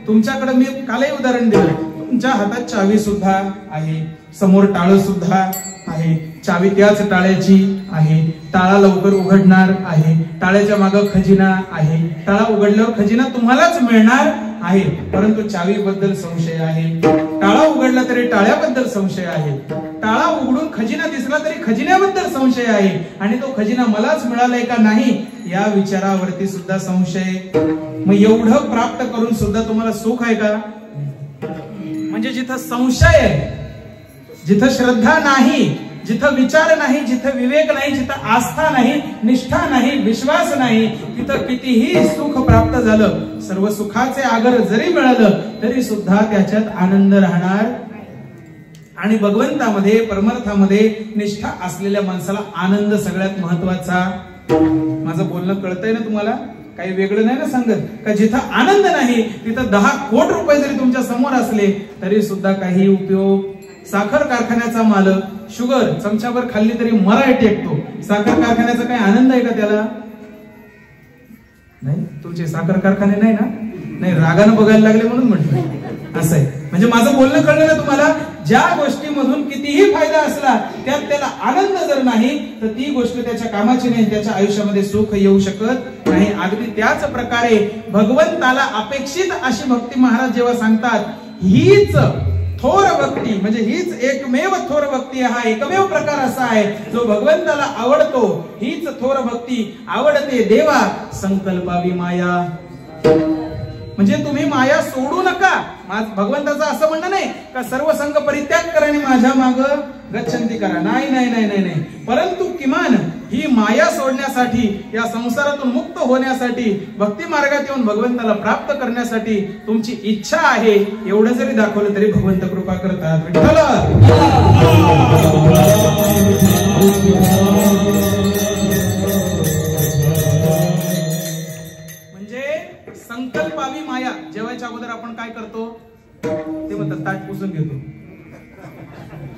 तुमच्याकडे मी कालही उदाहरण दिलं, तुमच्या हातात चावी सुद्धा आहे, समोर टाळ सुद्धा आहे, चावी त्याच टाळ्याची आहे, टाळा लवकर उघडणार आहे, टाळ्याच्या मागे खजिना आहे, टाळा उघडल्यावर खजिना तुम्हालाच मिळणार आहे, परंतु चावीबद्दल संशय आहे, टाळा उघडला तरी टाळ्याबद्दल संशय आहे, टाळा उघडून खजिना दिसला तरी खजिन्याबद्दल संशय आहे, आणि तो खजिना मलाच मिळालाय का नाही या विचारावरती सुद्धा संशय. मग एवढं प्राप्त करून सुद्धा तुम्हाला सुख आहे का? म्हणजे जिथं संशय आहे, जिथं श्रद्धा नाही, जिथं विचार नाही, जिथं विवेक नाही, जिथं आस्था नाही, निष्ठा नाही, विश्वास नाही, तिथं कितीही सुख प्राप्त झालं, सर्व सुखाचे आगर जरी मिळालं तरी सुद्धा त्याच्यात आनंद राहणार. आणि भगवंतामध्ये परमार्थामध्ये निष्ठा असलेल्या माणसाला आनंद सगळ्यात महत्वाचा. माझं बोलणं कळतंय ना तुम्हाला? काही वेगळं नाही ना सांगत का? जिथं आनंद नाही तिथं 10 कोटी रुपये जरी तुमच्या समोर असले तरी सुद्धा काही उपयोग. साखर कारखान्याचा मालक शुगर चमच्यावर खाल्ली तरी मराय टेकतो, साखर कारखान्याचा काही आनंद आहे का त्याला? नाही. तुमचे साखर कारखाने नाही ना? नाही, रागानं बघायला लागले म्हणून म्हटलं. असं आहे. म्हणजे माझं बोलणं कळलं ना तुम्हाला? ज्या गोष्टीमधून कितीही फायदा असला त्यात त्याला आनंद जर नाही तर ती गोष्ट त्याच्या कामाची नाही, त्याच्या आयुष्यामध्ये सुख येऊ शकत नाही. अगदी त्याच प्रकारे भगवंताला अपेक्षित अशी भक्ती महाराज जेव्हा सांगतात, हीच थोर भक्ती म्हणजे हीच एकमेव थोर भक्ती, हा एकमेव प्रकार असा आहे जो भगवंताला आवडतो. हीच थोर भक्ती आवडते देवा संकल्पावी माया. म्हणजे तुम्ही माया सोडू नका. भगवंताचं असं म्हणणं नाही का सर्व संग परित्याग करा आणि माझ्या माग गच्छंती करा. नाही नाही नाही नाही नाही. परंतु किमान ही माया सोडण्यासाठी, या संसारातून मुक्त होण्यासाठी, भक्ती मार्गात येऊन भगवंताला प्राप्त करण्यासाठी तुमची इच्छा आहे एवढं जरी दाखवलं तरी भगवंत कृपा करतात. विठ्ठल संकल्पावी माया. जेवायच्या अगोदर आपण काय करतो ते म्हणतात ताट पुसून घेतो.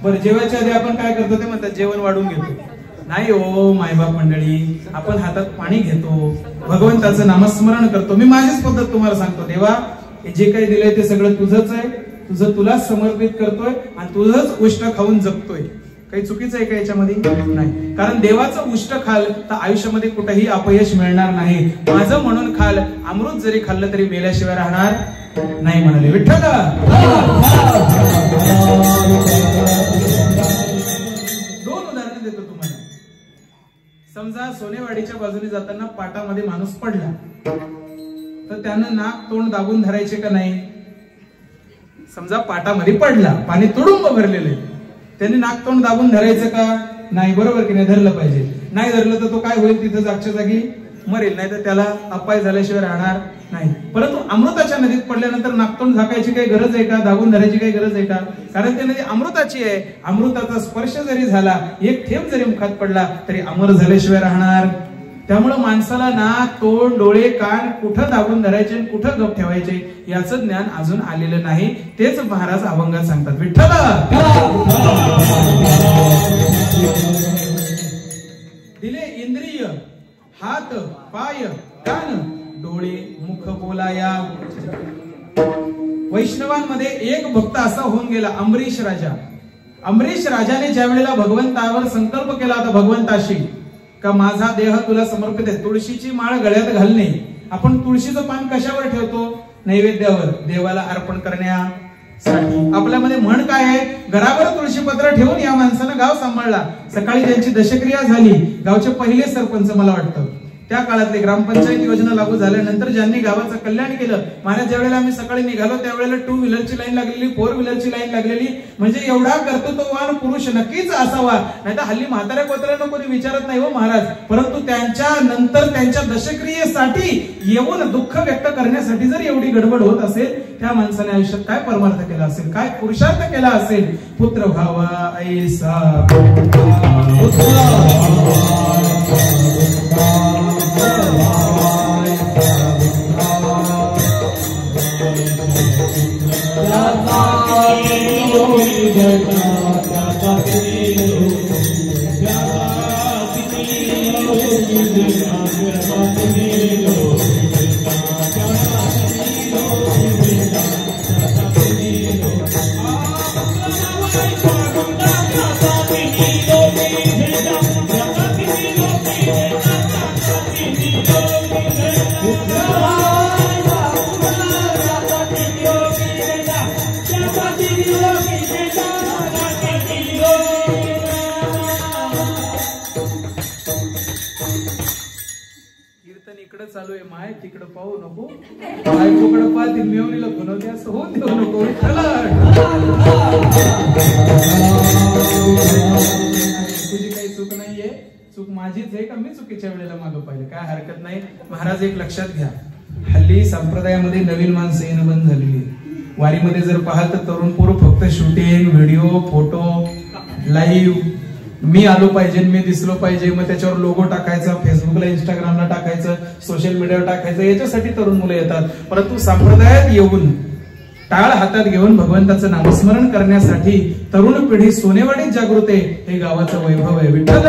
बरं, जेवायच्या आधी आपण काय करतो ते म्हणतात जेवण वाढून घेतो. नाही हो मायबाप मंडळी, आपण हातात पाणी घेतो, भगवंताचं नामस्मरण करतो. मी माझीच पद्धत तुम्हाला सांगतो. देवा, जे काही दिलंय ते सगळं तुझंच आहे, तुझं तुलाच समर्पित करतोय आणि तुझंच उष्ट खाऊन जगतोय. काही चुकीचं आहे का याच्यामध्ये? नाही. कारण देवाचं उष्ट खाल तर आयुष्यामध्ये कुठेही अपयश मिळणार नाही. माझं म्हणून खाल, अमृत जरी खाल्लं तरी मेल्याशिवाय राहणार नाही म्हणाले विठ्ठल. दोन उदाहरणं देतो तुम्हाला. समजा सोनेवाडीच्या बाजूने जाताना पाटामध्ये माणूस पडला तर त्यानं नाक तोंड दाबून धरायचे का नाही? समजा पाटामध्ये पडला, पाणी तुडुंब भरलेलं आहे, त्यांनी नाक तोंड दाबून धरायचं का नाही? बरोबर की नाही? धरलं पाहिजे. नाही धरलं तर तो काय होईल? तिथं जागच्या जागी मरेल, नाही तर त्याला अपाय झाल्याशिवाय राहणार नाही. परंतु अमृताच्या नदीत पडल्यानंतर नाकतोंड झाकायची काही गरज आहे का? दाबून धरायची काही गरज आहे का? कारण ती नदी अमृताची आहे. अमृताचा स्पर्श जरी झाला, एक थेंब जरी मुखात पडला तरी अमर झाल्याशिवाय राहणार. त्यामुळे माणसाला नाक तोंड डोळे कान कुठं दाबून धरायचे आणि कुठं गप ठेवायचे याचं ज्ञान अजून आलेलं नाही. तेच महाराज अभंगात सांगतात. विठ्ठल दिले इंद्रिय हात पाय कान डोळे मुख बोलाया. वैष्णवांमध्ये एक भक्त असा होऊन गेला, अमरीश राजा. अमरीश राजाने ज्या वेळेला भगवंतावर संकल्प केला होता, भगवंताशी का माझा देह तुला समर्पित आहे. तुळशीची माळ गळ्यात घालणे. आपण तुळशीचं पान कशावर ठेवतो? नैवेद्यावर, देवाला अर्पण करण्यासाठी. आपल्यामध्ये म्हण काय आहे? घरावर तुळशीपत्र ठेवून या माणसानं गाव सांभाळला. सकाळी त्यांची दशक्रिया झाली. गावचे पहिले सरपंच मला वाटतं त्या काळातले. ग्रामपंचायत योजना लागू झाल्यानंतर ज्यांनी गावाचं कल्याण केलं. महाराज ज्यावेळेला आम्ही सकाळी निघालो त्यावेळेला 2 व्हीलरची लाईन लागलेली, 4 व्हीलरची लाईन लागलेली. म्हणजे एवढा कर्तृत्ववान पुरुष नक्कीच असावा. नाही तर हल्ली म्हाताऱ्या कोत्र्यांना कोणी विचारत नाही हो महाराज. परंतु त्यांच्या नंतर त्यांच्या दशक्रियेसाठी येऊन दुःख व्यक्त करण्यासाठी जर एवढी गडबड होत असेल, त्या माणसाने आयुष्यात काय परमार्थ केला असेल, काय पुरुषार्थ केला असेल? पुत्र भावा ऐसा चालू आहे माय तिकडं पाहू नको बायकोकडं पाहते मेवणीला बनवते असं होऊन देऊ नको तुझी काही चूक नाहीये चूक माझीच आहे का मी चुकीच्या वेळेला मागं पाहिजे काय हरकत नाही महाराज एक लक्षात घ्या हल्ली संप्रदायामध्ये नवीन माणसं येणं बंद झालेली वारीमध्ये जर पाहाल तर तरुण पोरं फक्त शूटिंग व्हिडिओ फोटो लाईव्ह मी आलो पाहिजे मी दिसलो पाहिजे मग त्याच्यावर लोगो टाकायचा फेसबुकला इंस्टाग्रामला टाकायचं सोशल मीडियावर टाकायचं याच्यासाठी तरुण मुलं येतात परंतु संप्रदायात येऊन टाळ हातात घेऊन भगवंताचं नामस्मरण करण्यासाठी तरुण पिढी सोनेवाडीत जागृत आहे हे गावाचं वैभव आहे विठ्ठल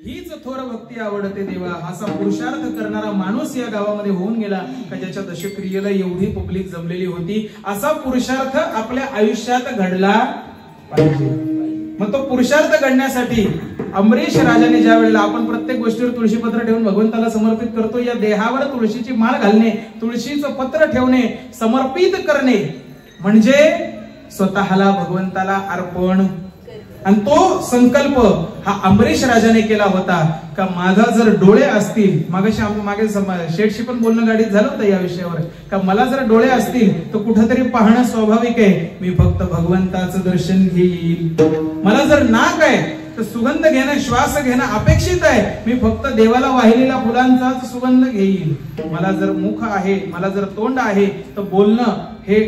हीच थोर भक्ती आवडते देवा असा पुरुषार्थ करणारा माणूस या गावामध्ये होऊन गेला का ज्याच्या दशक्रियेला एवढी पब्लिक जमलेली होती असा पुरुषार्थ आपल्या आयुष्यात घडला पाहिजे मग तो पुरुषार्थ घडण्यासाठी अमरीश राजाने ज्या वेळेला आपण प्रत्येक गोष्टीवर तुळशीपत्र ठेवून भगवंताला समर्पित करतो या देहावर तुळशीची माळ घालणे तुळशीचं पत्र ठेवणे समर्पित करणे म्हणजे स्वतःला भगवंताला अर्पण आणि तो संकल्प हा अमरीश राजाने केला होता का माझा जर डोळे असतील मागे शेठशी पण बोलणं गाडीत झालं होतं या विषयावर का मला जर डोळे असतील तर कुठेतरी पाहणं स्वाभाविक आहे मी फक्त भगवंताचं दर्शन घेईल मला जर नाक आहे तर सुगंध घेणं श्वास घेणं अपेक्षित आहे मी फक्त देवाला वाहिलेल्या फुलांचाच सुगंध घेईल मला जर मुख आहे मला जर तोंड आहे तर बोलणं हे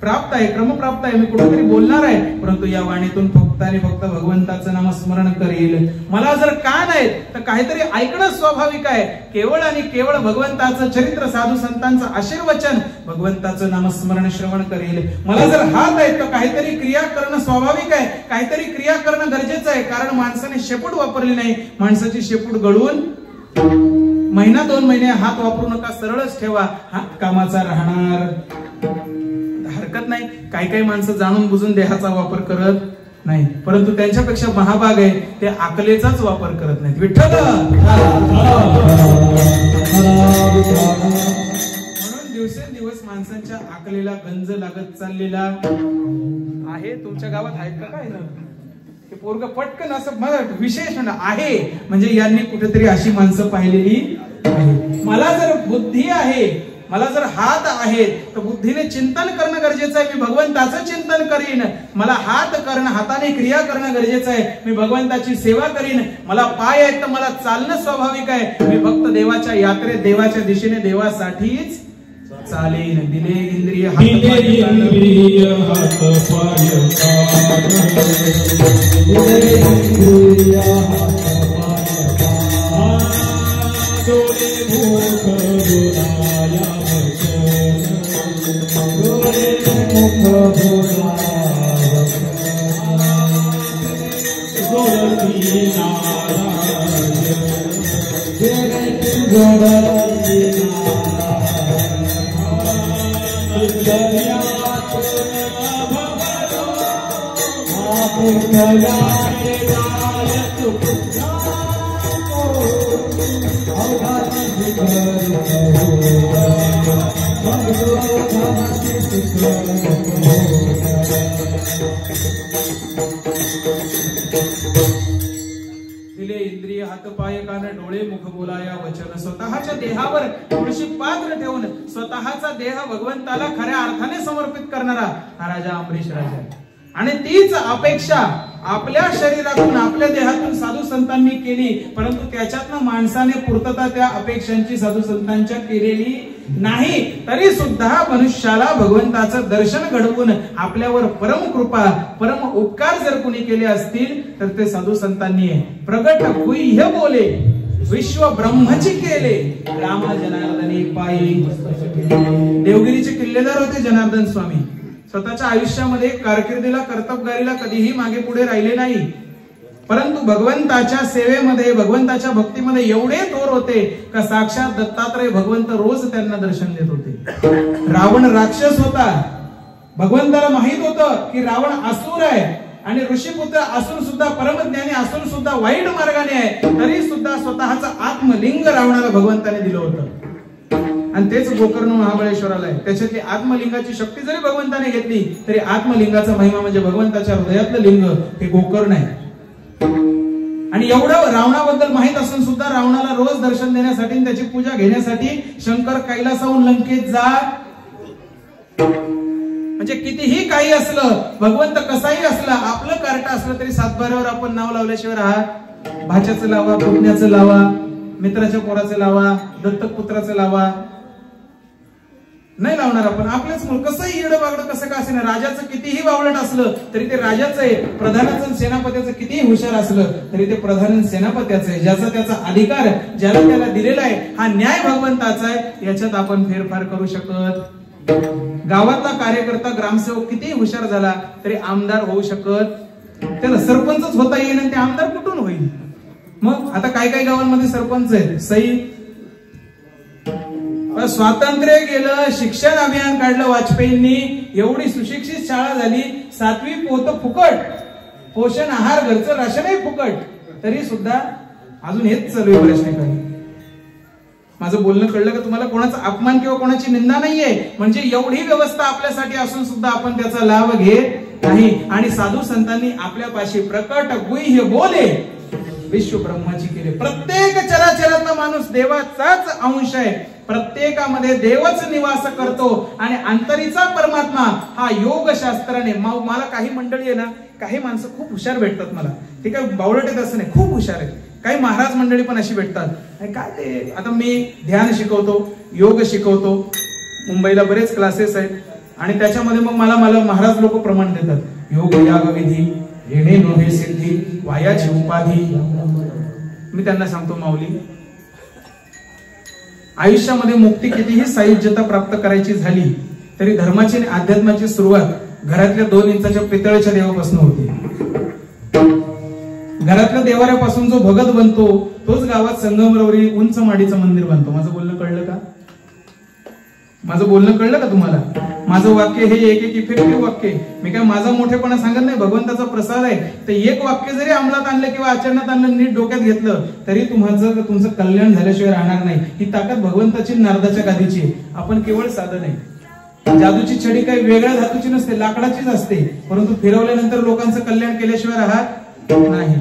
प्राप्त आहे क्रमप्राप्त आहे मी कुठेतरी बोलणार आहे परंतु या वाणीतून फक्त आणि फक्त भगवंताचं नामस्मरण करेल मला जर कान आहेत तर काहीतरी ऐकणं स्वाभाविक आहे केवळ आणि केवळ भगवंताचं चरित्र साधू संतांचं आशीर्वचन भगवंताचं नामस्मरण श्रवण करेल मला जर हात आहेत तर काहीतरी क्रिया करणं स्वाभाविक आहे काहीतरी क्रिया करणं गरजेचं आहे कारण माणसाने शेपूट वापरली नाही माणसाची शेपूट गळून महिना 2 महिने हात वापरू नका सरळच ठेवा हात कामाचा राहणार हरकत नाही काही माणसं जाणून बुजून देहाचा वापर करत नाही परंतु त्यांच्यापेक्षा महाभाग आहे ते अकलेचाच वापर करत नाहीत विठ्ठल म्हणून दिवसेंदिवस माणसांच्या अकलेला गंज लागत चाललेला आहे तुमच्या गावात आहेत का काय ना ते पोरग पटकन असं मला विशेष आहे म्हणजे यांनी कुठेतरी अशी माणसं पाहिलेली आहे मला जर बुद्धी आहे मला जर हात आहेत तर बुद्धीने चिंतन करणं गरजेचं आहे मी भगवंताचं चिंतन करीन मला हात करणं हाताने क्रिया करणं गरजेचं आहे मी भगवंताची सेवा करीन मला पाय आहेत तर मला चालणं स्वाभाविक आहे मी फक्त देवाच्या यात्रेत देवाच्या दिशेने देवासाठीच चालेन दिले इंद्रिय दिले इंद्रिय हात पाय कान डोळे मुख बोलाया वचन स्वतःच्या देहावर तुळशी पात्र ठेवून स्वतःचा देह भगवंताला खऱ्या अर्थाने समर्पित करणारा हा राजा अमरीश राजा आणि तीच अपेक्षा आपल्या शरीरातून आपल्या देहातून साधू संतांनी केली परंतु त्याच्यातनं माणसाने पूर्तता त्या अपेक्षांची साधू संतांच्या केलेली नाही तरी सुद्धा मनुष्याला भगवंताचं दर्शन घडवून आपल्यावर परम कृपा परम उपकार जर कोणी केले असतील तर ते साधू संतांनी प्रगट गुह्य बोले विश्व ब्रह्मची केले रामा जनार्दनी पायी देवगिरीचे किल्लेदार होते जनार्दन स्वामी स्वतःच्या आयुष्यामध्ये कारकिर्दीला कर्तबगारीला कधीही मागे पुढे राहिले नाही परंतु भगवंताच्या सेवेमध्ये भगवंताच्या भक्तीमध्ये एवढे थोर होते का साक्षात दत्तात्रय भगवंत रोज त्यांना दर्शन देत होते रावण राक्षस होता भगवंताला माहित होतं की रावण असुर आहे आणि ऋषीपुत्र असून सुद्धा परमज्ञानी असून सुद्धा वाईट मार्गाने आहे तरी सुद्धा स्वतःचं आत्मलिंग रावणाला भगवंताने दिलं होतं आणि तेच गोकर्ण महाबळेश्वराला आहे. त्याच्यातली आत्मलिंगाची शक्ती जरी भगवंताने घेतली तरी आत्मलिंगाचा महिमा म्हणजे भगवंताच्या हृदयातलं लिंग हे गोकर्ण आहे. आणि एवढं रावणाबद्दल माहित असून सुद्धा रावणाला रोज दर्शन देण्यासाठी त्याची पूजा घेण्यासाठी शंकर कैलासाहून लंकेत जा. म्हणजे कितीही काही असलं, भगवंत कसाही असला, आपलं कार्ट असलं तरी सातबाऱ्यावर आपण नाव लावल्याशिवाय राहत. भाच्याचं लावा, पुतण्याचं लावा, मित्राच्या पोराचं लावा, दत्तक पुत्राचं लावा, नाही लावणार आपण. आपलेच मूळ कसंही येडं बागडं कसं का असेना, राजाचं कितीही वावलट असलं तरी ते राजाचं आहे. प्रधानाचं सेनापत्याचं कितीही हुशार असलं तरी ते प्रधान सेनापत्याचं आहे. ज्याचा त्याचा अधिकार ज्याला त्याला दिलेला आहे, हा न्याय भगवंताचा आहे. याच्यात आपण फेरफार करू शकत. गावातला कार्यकर्ता ग्रामसेवक कितीही हुशार झाला तरी आमदार होऊ शकत, त्याला सरपंचच होता येईल आणि ते आमदार कुठून होईल. मग आता काय काय गावांमध्ये सरपंच आहेत. सई स्वातंत्र्य गेलं, शिक्षण अभियान काढलं वाजपेयींनी, एवढी सुशिक्षित शाळा झाली, 7वी पोत फुकट, पोषण आहार घरचं राशनही फुकट, तरी सुद्धा अजून हेच चालू आहे बऱ्याच ठिकाणी. माझं बोलणं कळलं का तुम्हाला? कोणाचा अपमान किंवा कोणाची निंदा नाहीये. म्हणजे एवढी व्यवस्था आपल्यासाठी असून सुद्धा आपण त्याचा लाभ घेत नाही. आणि साधू संतांनी आपल्यापाशी प्रकट गुह्य बोले विश्व ब्रह्माची केले. प्रत्येक चराचरातला माणूस देवाचाच अंश आहे. प्रत्येकामध्ये देवच निवास करतो आणि अंतरीचा परमात्मा हा योग शास्त्राने. मला काही मंडळी आहे ना, काही माणसं खूप हुशार भेटतात मला, ते काय बावळट आहेत असं नाही, खूप हुशार आहेत. काही महाराज मंडळी पण अशी भेटतात. काय ते, आता मी ध्यान शिकवतो, योग शिकवतो, मुंबईला बरेच क्लासेस आहेत आणि त्याच्यामध्ये मग मला महाराज लोक प्रमाण देतात. योग याग विधी येणे नोहे सिद्धी वायाची उपाधी. मी त्यांना सांगतो, माऊली, आयुष्यामध्ये मुक्ती कितीही सायुज्यता प्राप्त करायची झाली तरी धर्माची आणि अध्यात्माची सुरुवात घरातल्या 2 इंचाच्या पितळेच्या देवापासून होती. घरातल्या देवाऱ्यापासून जो भगत बनतो तोच गावात संगमरवरी उंच माडीचं मंदिर बनतो. माझं बोलणं कळलं का? माझं बोलणं कळलं का तुम्हाला? माझं वाक्य हे एक इफेक्टिव्ह वाक्य. मी काय माझा मोठेपणा सांगत नाही, भगवंताचा प्रसाद आहे. तर एक वाक्य जरी अंमलात आणलं किंवा आचरणात आणलं, नीट डोक्यात घेतलं तरी तुमचं कल्याण झाल्याशिवाय राहणार नाही. ही ताकद भगवंताची नारदाच्या गादीची. आपण केवळ साधन आहे. जादूची छडी काही वेगळ्या धातूची नसते, लाकडाचीच असते. परंतु फिरवल्यानंतर लोकांचं कल्याण केल्याशिवाय राहत नाही.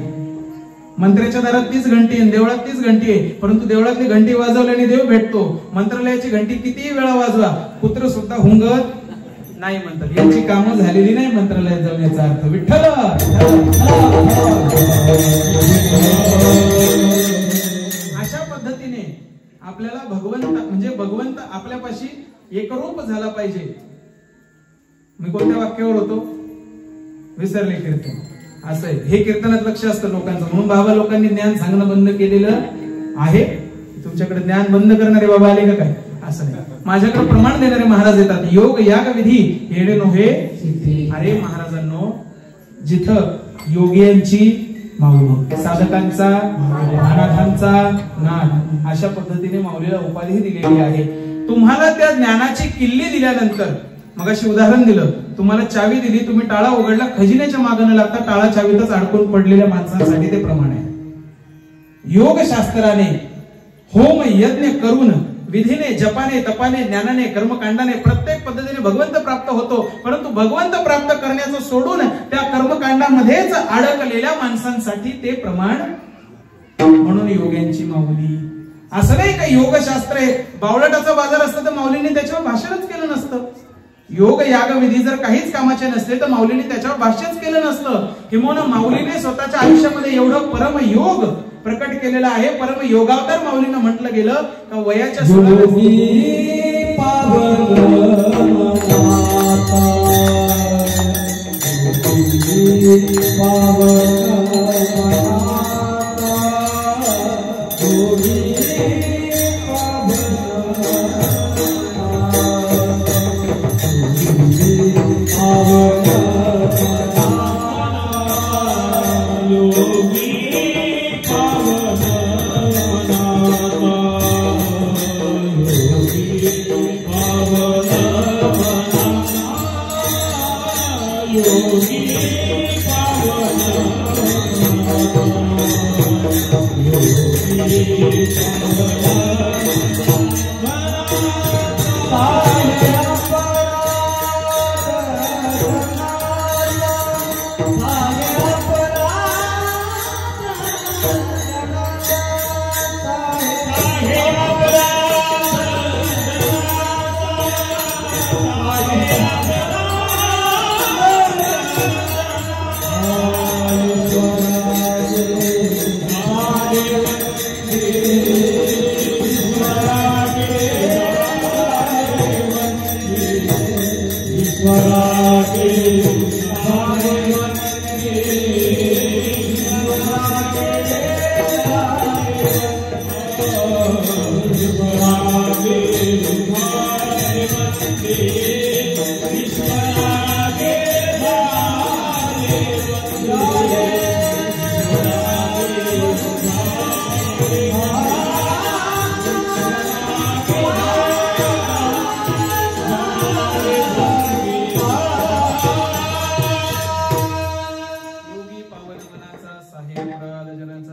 मंत्र्याच्या दारात 30 घंटी आहे, देवळात 30 घंटी आहे, परंतु देवळातली घंटी वाजवल्याने देव भेटतो. मंत्रालयाची घंटी कितीही वेळा वाजवा, पुत्र सुद्धा हुंगत नाही म्हणतात. यांची कामं झालेली नाही मंत्रालयात जाऊन, याचा अर्थ विठ्ठल. अशा पद्धतीने आपल्याला भगवंत आपल्यापाशी एकरूप झाला पाहिजे. मी कोणत्या वाक्यावर होतो विसरले? कीर्तन. असं आहे, हे कीर्तनात लक्ष असतं लोकांचं. म्हणून बाबा लोकांनी ज्ञान सांगणं बंद केलेलं आहे. तुमच्याकडे ज्ञान बंद करणारे बाबा आले का काय? असं नाही. माझ्याकडे प्रमाण देणारे महाराज येतात. योग याग विधी येडे नोहे. अरे महाराजांनो, जिथं योगियांची माऊली, साधकांचा अनाथांचा नाथ, अशा पद्धतीने माऊलीला उपाधी दिलेली आहे. तुम्हाला त्या ज्ञानाची किल्ली दिल्यानंतर, मगाशी उदाहरण दिलं, तुम्हाला चावी दिली, तुम्ही टाळा उघडला, खजिन्याच्या मागे न लागता टाळा चावीतच अडकून पडलेल्या माणसांसाठी ते प्रमाण आहे. योग शास्त्राने होम यज्ञ करून, विधीने, जपाने, तपाने, ज्ञानाने, कर्मकांडाने प्रत्येक पद्धतीने भगवंत प्राप्त होतो. परंतु भगवंत प्राप्त करण्याचं सोडून त्या कर्मकांडामध्येच अडकलेल्या माणसांसाठी ते प्रमाण. म्हणून योग्यांची माऊली. असं नाही का योगशास्त्र आहे, बावळटाचा बाजार असतं तर माऊलींनी त्याच्यावर भाषणच केलं नसतं. योग याग विधी जर काहीच कामाचे नसले तर माऊलींनी त्याच्यावर भाष्यच केलं नसतं. किंवा माऊलीने स्वतःच्या आयुष्यामध्ये एवढं परमयोग प्रकट केलेला आहे. परमयोगावतार माऊलींना म्हटलं गेलं का वयाच्या योगी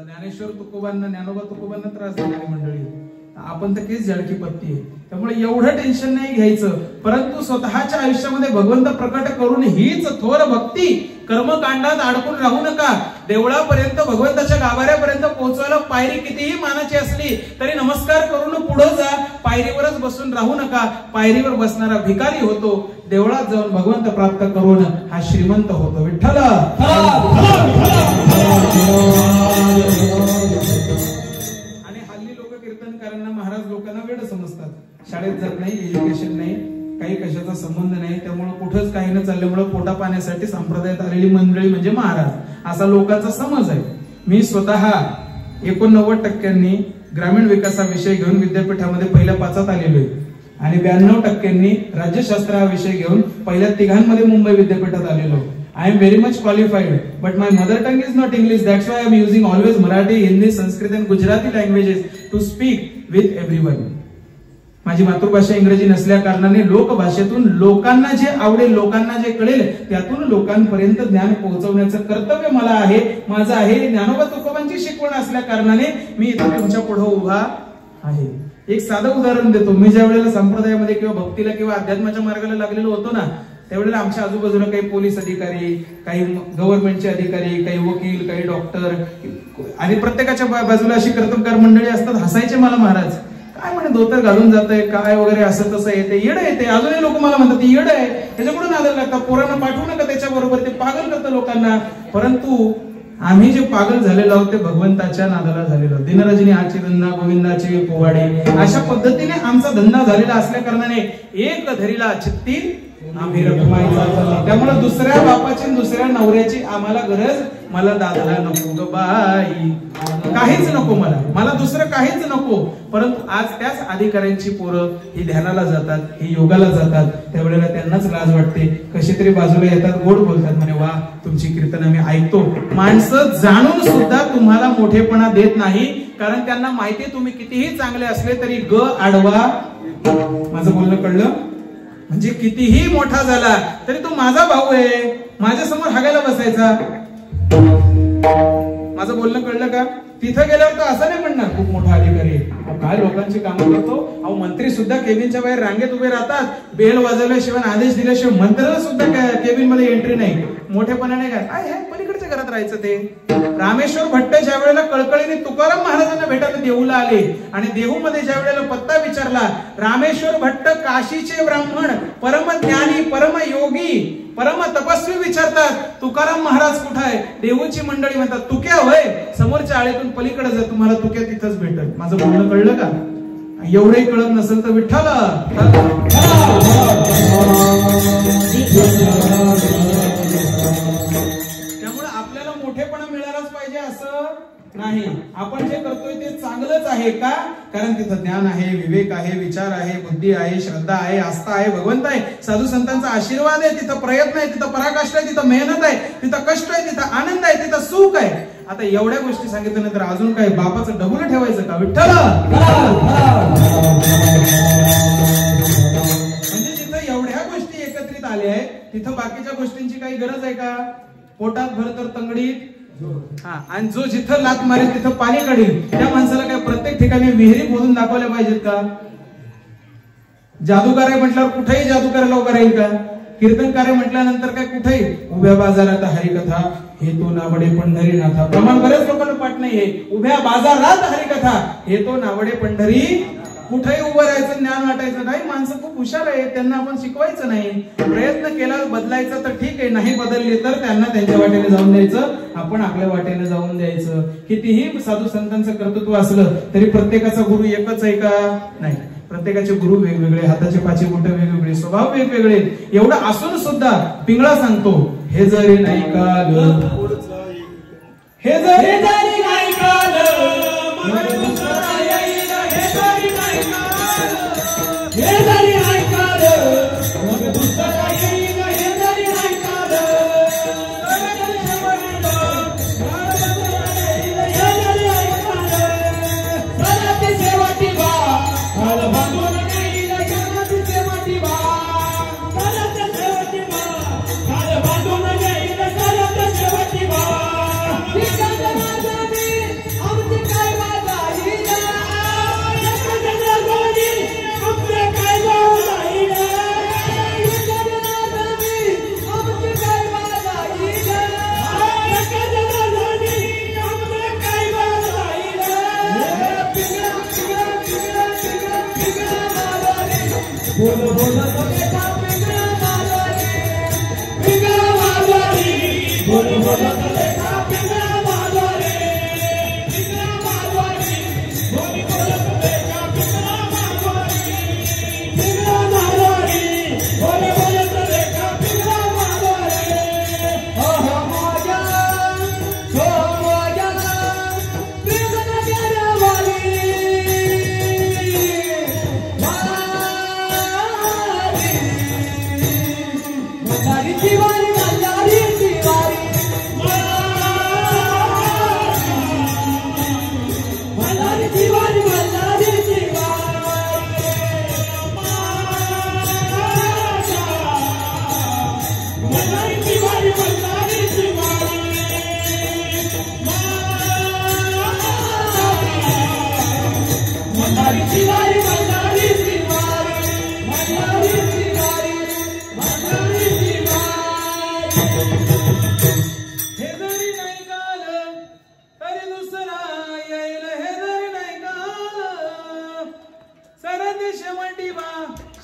ज्ञानेश्वर तुकोबांना ज्ञानोबा तुकोबांना त्रास देणारी मंडळी, आपण तर केस झळकी पत्ती आहे. त्यामुळे एवढं टेन्शन नाही घ्यायचं, परंतु स्वतःच्या आयुष्यामध्ये भगवंत प्रकट करून हीच थोर भक्ती कर्मकांडात अडकून राहू नका. देवळापर्यंत भगवंताच्या गाभाऱ्यापर्यंत पोहोचवायला पायरी कितीही मानाची असली तरी नमस्कार करून पुढे जा. पायरीवरच बसून राहू नका. पायरीवर बसणारा भिकारी होतो, देवळात जाऊन भगवंत प्राप्त करून हा श्रीमंत होतो. विठ्ठल. आणि हल्ली लोक कीर्तनकारांना महाराज लोकांना वेड समजतात. शाळेत जात नाही, एज्युकेशन नाही, काही कशाचा संबंध नाही, त्यामुळे कुठंच काही न चालल्यामुळे पोटा पाण्यासाठी संप्रदायात आलेली मंडळी म्हणजे महाराज, असा लोकांचा समज आहे. मी स्वतः 89% ग्रामीण विकासाविषयी घेऊन विद्यापीठामध्ये पहिल्या 5 आलेलो आहे आणि 92% राज्यशास्त्र हा विषय घेऊन पहिल्या 3 मुंबई विद्यापीठात आलेलो. I am very much qualified, but my mother tongue is not English. That's why I am using always Marathi, Hindi, Sanskrit and Gujarati languages to speak with everyone. माझी मातृभाषा इंग्रजी नसल्या कारणाने लोकभाषेतून लोकांना जे आवडेल, लोकांना जे कळेल त्यातून लोकांपर्यंत ज्ञान पोहोचवण्याचं कर्तव्य मला आहे, माझं आहे. ज्ञानोबा तुकोबांची शिकवण असल्या कारणाने मी इथे तुमच्या पुढे उभा आहे. एक साधं उदाहरण देतो. मी ज्या वेळेला संप्रदायामध्ये किंवा भक्तीला किंवा अध्यात्माच्या मार्गाला लागलेलो होतो ना, त्यावेळेला आमच्या आजूबाजूला काही पोलीस अधिकारी, काही गव्हर्नमेंटचे अधिकारी, काही वकील, काही डॉक्टर आणि प्रत्येकाच्या बाजूला अशी कर्तबगार मंडळी असतात. हसायचे मला महाराज, काय म्हणे धोतर घालून जातंय काय वगैरे, असं तसं येते, येडं येते. अजूनही लोक मला म्हणतात ती येडं आहे, त्याच्याकडून नादायला लागतात. पोरांना पाठवू नका त्याच्याबरोबर, ते पागल करतं लोकांना. परंतु आम्ही जे पागल झालेलो आहोत ते भगवंताच्या नादाला झालेलो. दिनरजनी आजची धंदा, गोविंदाची पोवाडे, अशा पद्धतीने आमचा धंदा झालेला असल्या कारणाने एक धरीला चित्ती आम्ही रखमायचा. त्यामुळे दुसऱ्या बापाची दुसऱ्या नवऱ्याची आम्हाला गरज, मला दादाला नको ग बाई, काहीच नको मला दुसरं काहीच नको. परंतु आज त्याच अधिकाऱ्यांची पोरं ही ध्यानाला जातात, ही योगाला जातात, त्यावेळेला त्यांनाच लाज वाटते. कशी तरी बाजूला येतात, गोड बोलतात, म्हणे वा तुमची कीर्तन आम्ही ऐकतो. माणसं जाणून सुद्धा तुम्हाला मोठेपणा देत नाही, कारण त्यांना माहिती तुम्ही कितीही चांगले असले तरी ग आडवा. माझं बोलणं कळलं? म्हणजे कितीही मोठा झाला तरी तो माझा भाऊ आहे, माझ्या समोर हागायला बसायचा. माझं बोलणं कळलं का? तिथं गेल्यावर तर असं नाही म्हणणार खूप मोठा अधिकारी काय लोकांची कामं करतो. अहो मंत्री सुद्धा केबिनच्या बाहेर रांगेत उभे राहतात, बेल वाजवल्याशिवाय आदेश दिल्याशिवाय मंत्र्याला सुद्धा केबिन मध्ये एंट्री नाही. मोठेपणाने काय पलीकडच्या घरात राहायचं. ते रामेश्वर भट्ट ज्या वेळेला कळकळीने तुकाराम महाराजांना भेटायला देहूला आले आणि देहूमध्ये ज्या वेळेला पत्ता विचारला, रामेश्वर भट्ट काशीचे ब्राह्मण, परम ज्ञानी, परम योगी, परम तपस्वी विचारतात तुकाराम महाराज कुठे आहे? देहूची मंडळी म्हणतात तुक्या होय, समोरच्या आळेतून पलीकडे जा, तुम्हाला तुक्या तिथंच भेटेल. माझं बोलणं कळलं का? एवढंही कळत नसेल तर विठ्ठल. त्यामुळे आपल्याला मोठेपणा मिळालाच पाहिजे असं नाही. आपण जे करतोय ते चांगलंच आहे का? कारण तिथं ज्ञान आहे, विवेक आहे, विचार आहे, बुद्धी आहे, श्रद्धा आहे, आस्था आहे, भगवंत आहे, साधू संतांचा आशीर्वाद आहे, तिथं प्रयत्न आहे, तिथं पराकाष्ठा आहे, तिथं मेहनत आहे, तिथं कष्ट आहे, तिथं आनंद आहे, तिथं सुख आहे. आता एवढ्या गोष्टी सांगितल्यानंतर अजून काय बापाचं डबल ठेवायचं का? विठ्ठल. म्हणजे जिथं एवढ्या गोष्टी एकत्रित आल्या आहेत तिथं बाकीच्या गोष्टींची काही गरज आहे का? पोटात भर तर तंगडीत. आणि जो जिथं लात मारेल तिथं पाणी काढेल, त्या माणसाला काय प्रत्येक ठिकाणी विहिरी खोदून दाखवल्या पाहिजेत का? जादूगार आहे म्हटल्यावर कुठेही जादूगाराला उभा राहील का? कीर्तनकार म्हटल्यानंतर काय कुठेही उभ्या बाजारात हरिकथा हे तो नावडे पंढरी नाथा. प्रमाण बरेच लोकांना पाठ नाहीये. उभ्या बाजारात हरिकथा हे तो नावडे पंढरी. कुठेही उभं राहायचं, ज्ञान वाटायचं. काही माणसं खूप हुशार आहे, त्यांना आपण शिकवायचं नाही. प्रयत्न केला बदलायचा तर ठीक आहे, नाही बदलले तर त्यांना त्यांच्या वाटेने जाऊन द्यायचं, आपण आपल्या वाटेने जाऊन द्यायचं. कितीही साधू संतांचं कर्तृत्व असलं तरी प्रत्येकाचा गुरु एकच आहे का? नाही. प्रत्येकाचे गुरु वेगवेगळे, हाताचे पाचे बोट वेगवेगळे, स्वभाव वेगवेगळे, एवढं असून सुद्धा पिंगळा सांगतो हे जरी नाही काल, हे जरी नाही काल, हे जरी नाही काल,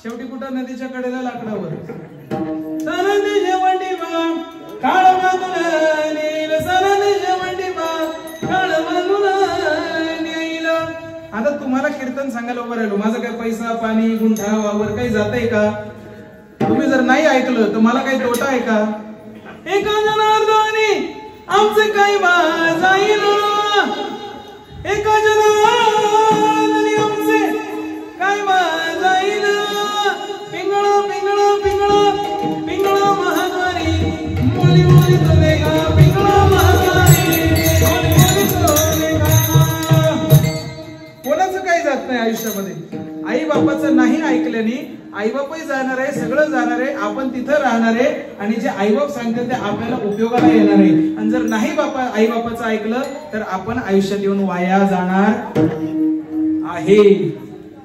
शेवटी कुठं नदीच्या कडेला लाकडावर सरद जेवंडी बा काळ बांधून नेईल, सरद जेवंडी बा काळ बांधून नेईल. आता तुम्हाला कीर्तन सांगायला उभं राहिलो, माझं काय पैसा पाणी गुंठा वावर काही जातंय का? तुम्ही जर नाही ऐकलं तर मला काही तोटा आहे का? एका जनार्दनी आमचे काही जाईल, एका जनार्दनी आमचे काय जाईल. पिंगळ पिंगळ पिंगळ पिंगळ महाद्वारी मोली मोली तुले गा, पिंगळ महाद्वारी मोली मोली तुले गा. कोणाचं काही जात नाही आयुष्यामध्ये. आई बापाचं नाही ऐकल्याने आई बापही जाणार आहे, सगळं जाणार आहे, आपण तिथं राहणार आहे आणि जे आई बाप सांगतात ते आपल्याला उपयोगाला येणार आहे. आणि जर नाही आई बापाचं ऐकलं तर आपण आयुष्यात येऊन वाया जाणार आहे.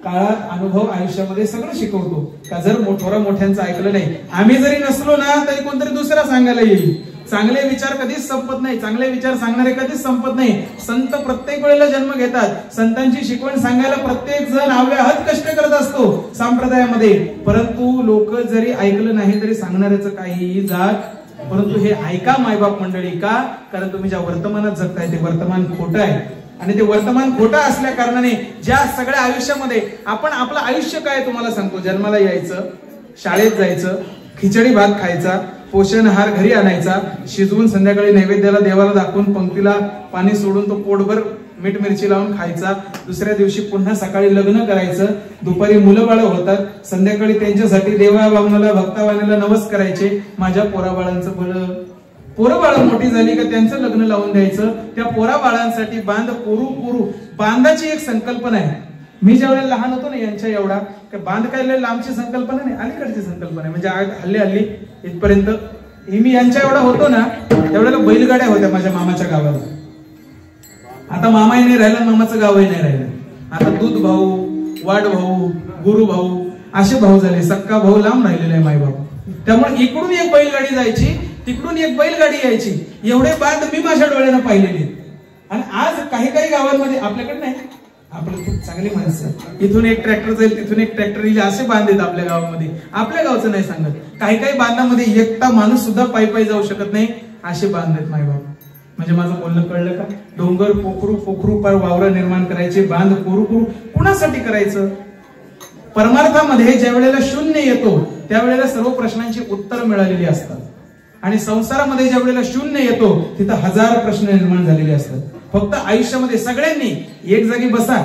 काळात अनुभव आयुष्यामध्ये सगळं शिकवतो का जर थोडं मोठ्यांचं ऐकलं नाही, आम्ही जरी नसलो ना तरी कोणतरी दुसरा सांगायला येईल. चांगले विचार कधीच संपत नाही, चांगले विचार सांगणारे कधीच संपत नाही. संत प्रत्येक वेळेला जन्म घेतात. संतांची शिकवण सांगायला प्रत्येक जण अव्याहत कष्ट करत असतो संप्रदायामध्ये. परंतु लोक जरी ऐकलं नाही तरी सांगणाऱ्याचं काहीही जात. परंतु हे ऐका मायबाप मंडळी. का? कारण तुम्ही ज्या वर्तमानात जगताय ते वर्तमान खोटं आहे आणि ते वर्तमान खोटं असल्या कारणाने ज्या सगळ्या आयुष्यामध्ये आपण आपलं आयुष्य काय तुम्हाला सांगतो. जन्माला यायचं, शाळेत जायचं, खिचडी भात खायचा, पोषण आहार घरी आणायचा, शिजवून संध्याकाळी नैवेद्याला देवाला दाखवून पंक्तीला पाणी सोडून तो पोटभर मीठ मिरची लावून खायचा. दुसऱ्या दिवशी पुन्हा सकाळी लग्न करायचं, दुपारी मुलं बाळ होतात, संध्याकाळी त्यांच्यासाठी देवा बामणाला भक्तावाण्याला नवस करायचे. माझ्या पोराबाळांचं बळ, पोरं बाळ मोठी झाली का त्यांचं लग्न लावून द्यायचं. त्या पोरा बाळांसाठी बांध कोरू कोरू, बांधाची एक संकल्पना आहे. मी ज्यावेळेला लहान होतो ना यांच्या एवढा, बांध काय लांबची संकल्पना नाही, अलीकडची संकल्पना आहे. म्हणजे हल्ली हल्ली इथपर्यंत मी यांच्या एवढा होतो ना त्यावेळेला बैलगाड्या होत्या माझ्या मामाच्या गावाला. आता मामाही नाही राहिला, मामाचं गावही नाही राहिलं. आता दूध भाऊ, वाड भाऊ, गुरु भाऊ असे भाऊ झाले. सक्का भाऊ लांब राहिलेला आहे मायबाप. त्यामुळे इकडून एक बैलगाडी जायची, तिकडून एक बैलगाडी यायची. एवढे बांध मी माझ्या डोळ्यानं पाहिलेले. आणि आज काही काही गावांमध्ये, आपल्याकडे नाही, आपलं खूप चांगली माणसं, इथून एक ट्रॅक्टर जाईल तिथून एक ट्रॅक्टर येईल असे बांध आहेत आपल्या गावामध्ये. आपल्या गावचं नाही सांगत. काही काही बांधामध्ये एकटा माणूस सुद्धा पायी पायी जाऊ शकत नाही असे बांध आहेत मायबाप. म्हणजे माझं बोलणं कळलं का? डोंगर पोखरू पोखरू पार वावर निर्माण करायचे, बांध कोरू कोरू कुणासाठी करायचं? परमार्थामध्ये ज्या वेळेला शून्य येतो त्यावेळेला सर्व प्रश्नांची उत्तर मिळालेली असतात आणि संसारामध्ये ज्या वेळेला शून्य येतो तिथं हजार प्रश्न निर्माण झालेले असतात. फक्त आयुष्यामध्ये सगळ्यांनी एक जागी बसा,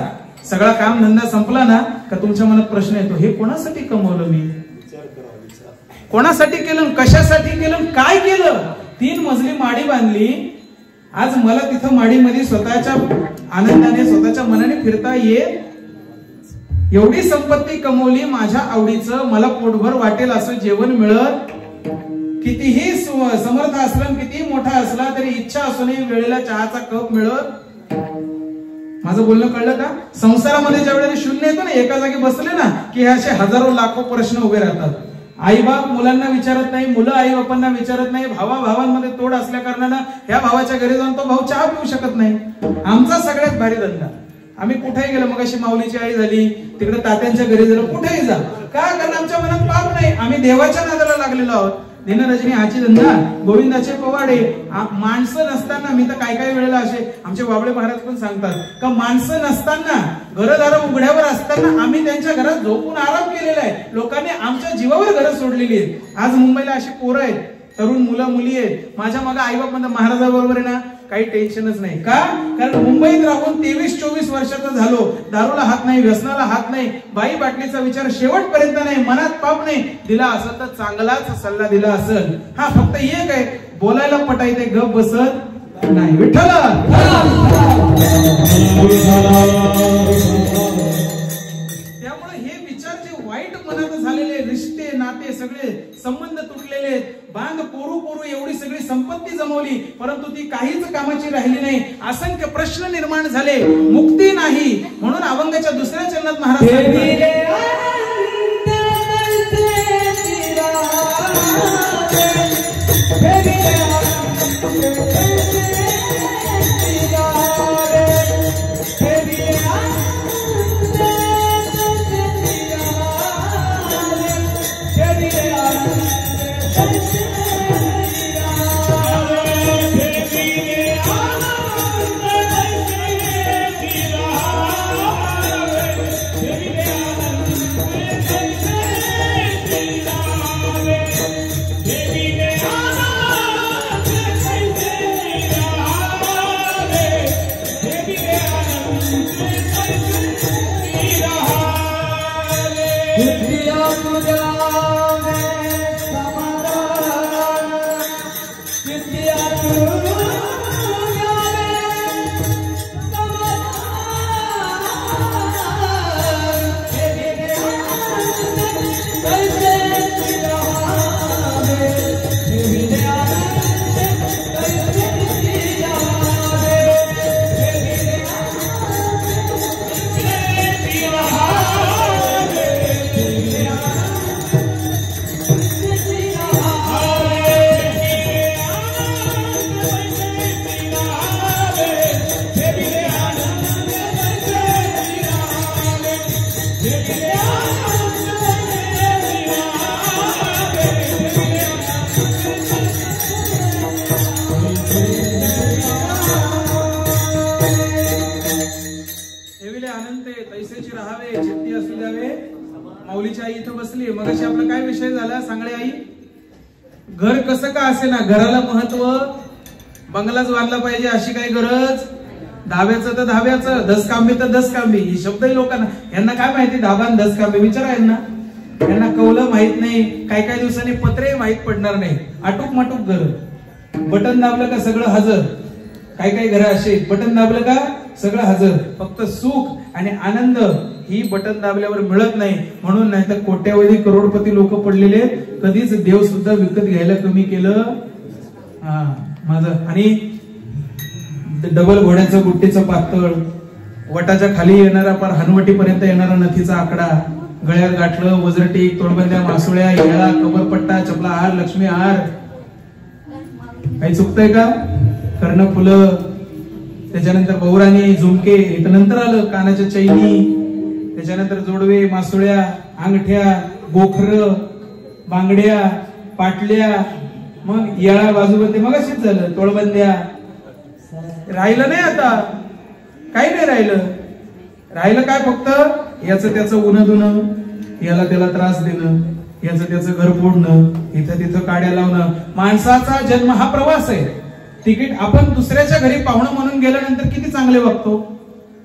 सगळा काम धंदा संपला ना का तुमच्या मनात प्रश्न येतो, हे कोणासाठी कमवलं मी, कोणासाठी केलं, कशासाठी केलं, काय केलं. 3 मजली माडी बांधली, आज मला तिथं माडीमध्ये स्वतःच्या आनंदाने स्वतःच्या मनाने फिरता येत, एवढी संपत्ती कमवली, माझ्या आवडीचं मला पोटभर वाटेल असं जेवण मिळत, कितीही समर्थ असला कितीही मोठा असला तरी इच्छा असूनही वेळेला चहाचा कप मिळत. माझं बोलणं कळलं का? संसारामध्ये ज्या वेळेला शून्य येतो ना, एका जागी बसले ना की असे हजारो लाखो प्रश्न उभे राहतात. आई बाप मुलांना विचारत नाही, मुलं आई बापांना विचारत नाही, भावाभावांमध्ये तोड असल्या कारणानं ह्या भावाच्या घरी जाऊन तो भाऊ चहा पिऊ शकत नाही. आमचा सगळ्यात भारी धंदा, आम्ही कुठेही गेलो, मग अशी माऊलीची आई झाली, तिकडे तात्यांच्या घरी झालं, कुठेही जा, का कारण आमच्या मनात पाप नाही, आम्ही देवाच्या नादाला लागलेलो आहोत. दिनरजनी हाची धंदा, गोविंदाचे पवाडे. माणसं नसताना, मी तर काय वेळेला असे आमचे बाबळे महाराज पण सांगतात का माणसं नसताना, घरदार उघड्यावर असताना आम्ही त्यांच्या घरात झोपून आराम केलेला आहे. लोकांनी आमच्या जीवावर घरं सोडलेली आहेत. आज मुंबईला अशी पोरं आहेत, तरुण मुलं मुली आहेत, माझ्या मागे आई बाप म्हणतात महाराजाबरोबर आहे ना काही टेन्शनच नाही. का? कारण मुंबईत राहून 23-24 वर्षाचा झालो, दारूला हात नाही, व्यसनाला हात नाही, बाई बाटलीचा विचार शेवटपर्यंत नाही, मनात पाप नाही. दिला असं तर चांगलाच सल्ला दिला असेल. हा फक्त एक आहे, बोलायला पटायते, गप बसत नाही. विठ्ठल त्यामुळे हे विचार जे वाईट मनात झालेले, रिश्ते नाते सगळे संबंध तुटलेले, बांध पोरू पोरू एवढी सगळी संपत्ती जमवली परंतु ती काहीच कामाची राहिली नाही. असंख्य प्रश्न निर्माण झाले, मुक्ती नाही. म्हणून अभंगाच्या दुसऱ्या चरणात महाराज माऊलीची आई इथं बसली. मग अशी आपला काय विषय झाला सांगळे आई? घर कसं का असे ना, घराला महत्व, बंगलाच बांधला पाहिजे अशी काही गरज, धाब्याचं तर धाब्याचं, दसकांबी तर दसकांबी. ही शब्दही लोकांना, यांना काय माहिती धाबा आणि दसकांबी? विचारा यांना. यांना कौलं माहित नाही, काही दिवसांनी पत्रे माहित पडणार नाही. आटूक माटूक घर, बटन दाबलं का सगळं हजर. काही घरं असे बटन दाबलं का सगळं हजर. फक्त सुख आणि आनंद ही बटन दाबल्यावर मिळत नाही. म्हणून नाही तर कोट्यावधी करोडपती लोक पडलेले, कधीच देव सुद्धा विकत घ्यायला कमी केलं माझं. आणि डबल घोड्याचं गुट्टीचं पातळ, वटाच्या खाली येणारा पार हनवटीपर्यंत येणारा नथीचा आकडा, गळ्यात गाठलं, वजरटीक, तोडबंद्या, मासोळ्या, येळा, कबरपट्टा, चपला हार, लक्ष्मी हार. काही चुकतंय का? कर्ण फुलं, त्याच्यानंतर बहुराणी, झुमके, नंतर आलं कानाच्या चैनी, त्याच्यानंतर जोडवे, मासोळ्या, अंगठ्या, गोखर, बांगड्या, पाटल्या, मग येळा बाजूबंदी, मग अशीच झालं, तोळबंद्या. राहिलं नाही आता, काही नाही राहिलं. राहिलं काय? फक्त याचं त्याचं उन्ह दुन, याला त्याला त्रास देणं, याचं त्याचं घर फोडणं, इथं तिथं काड्या लावणं. माणसाचा जन्म हा प्रवास आहे. तिकीट आपण दुसऱ्याच्या घरी पाहुणं म्हणून गेल्यानंतर किती चांगले वागतो,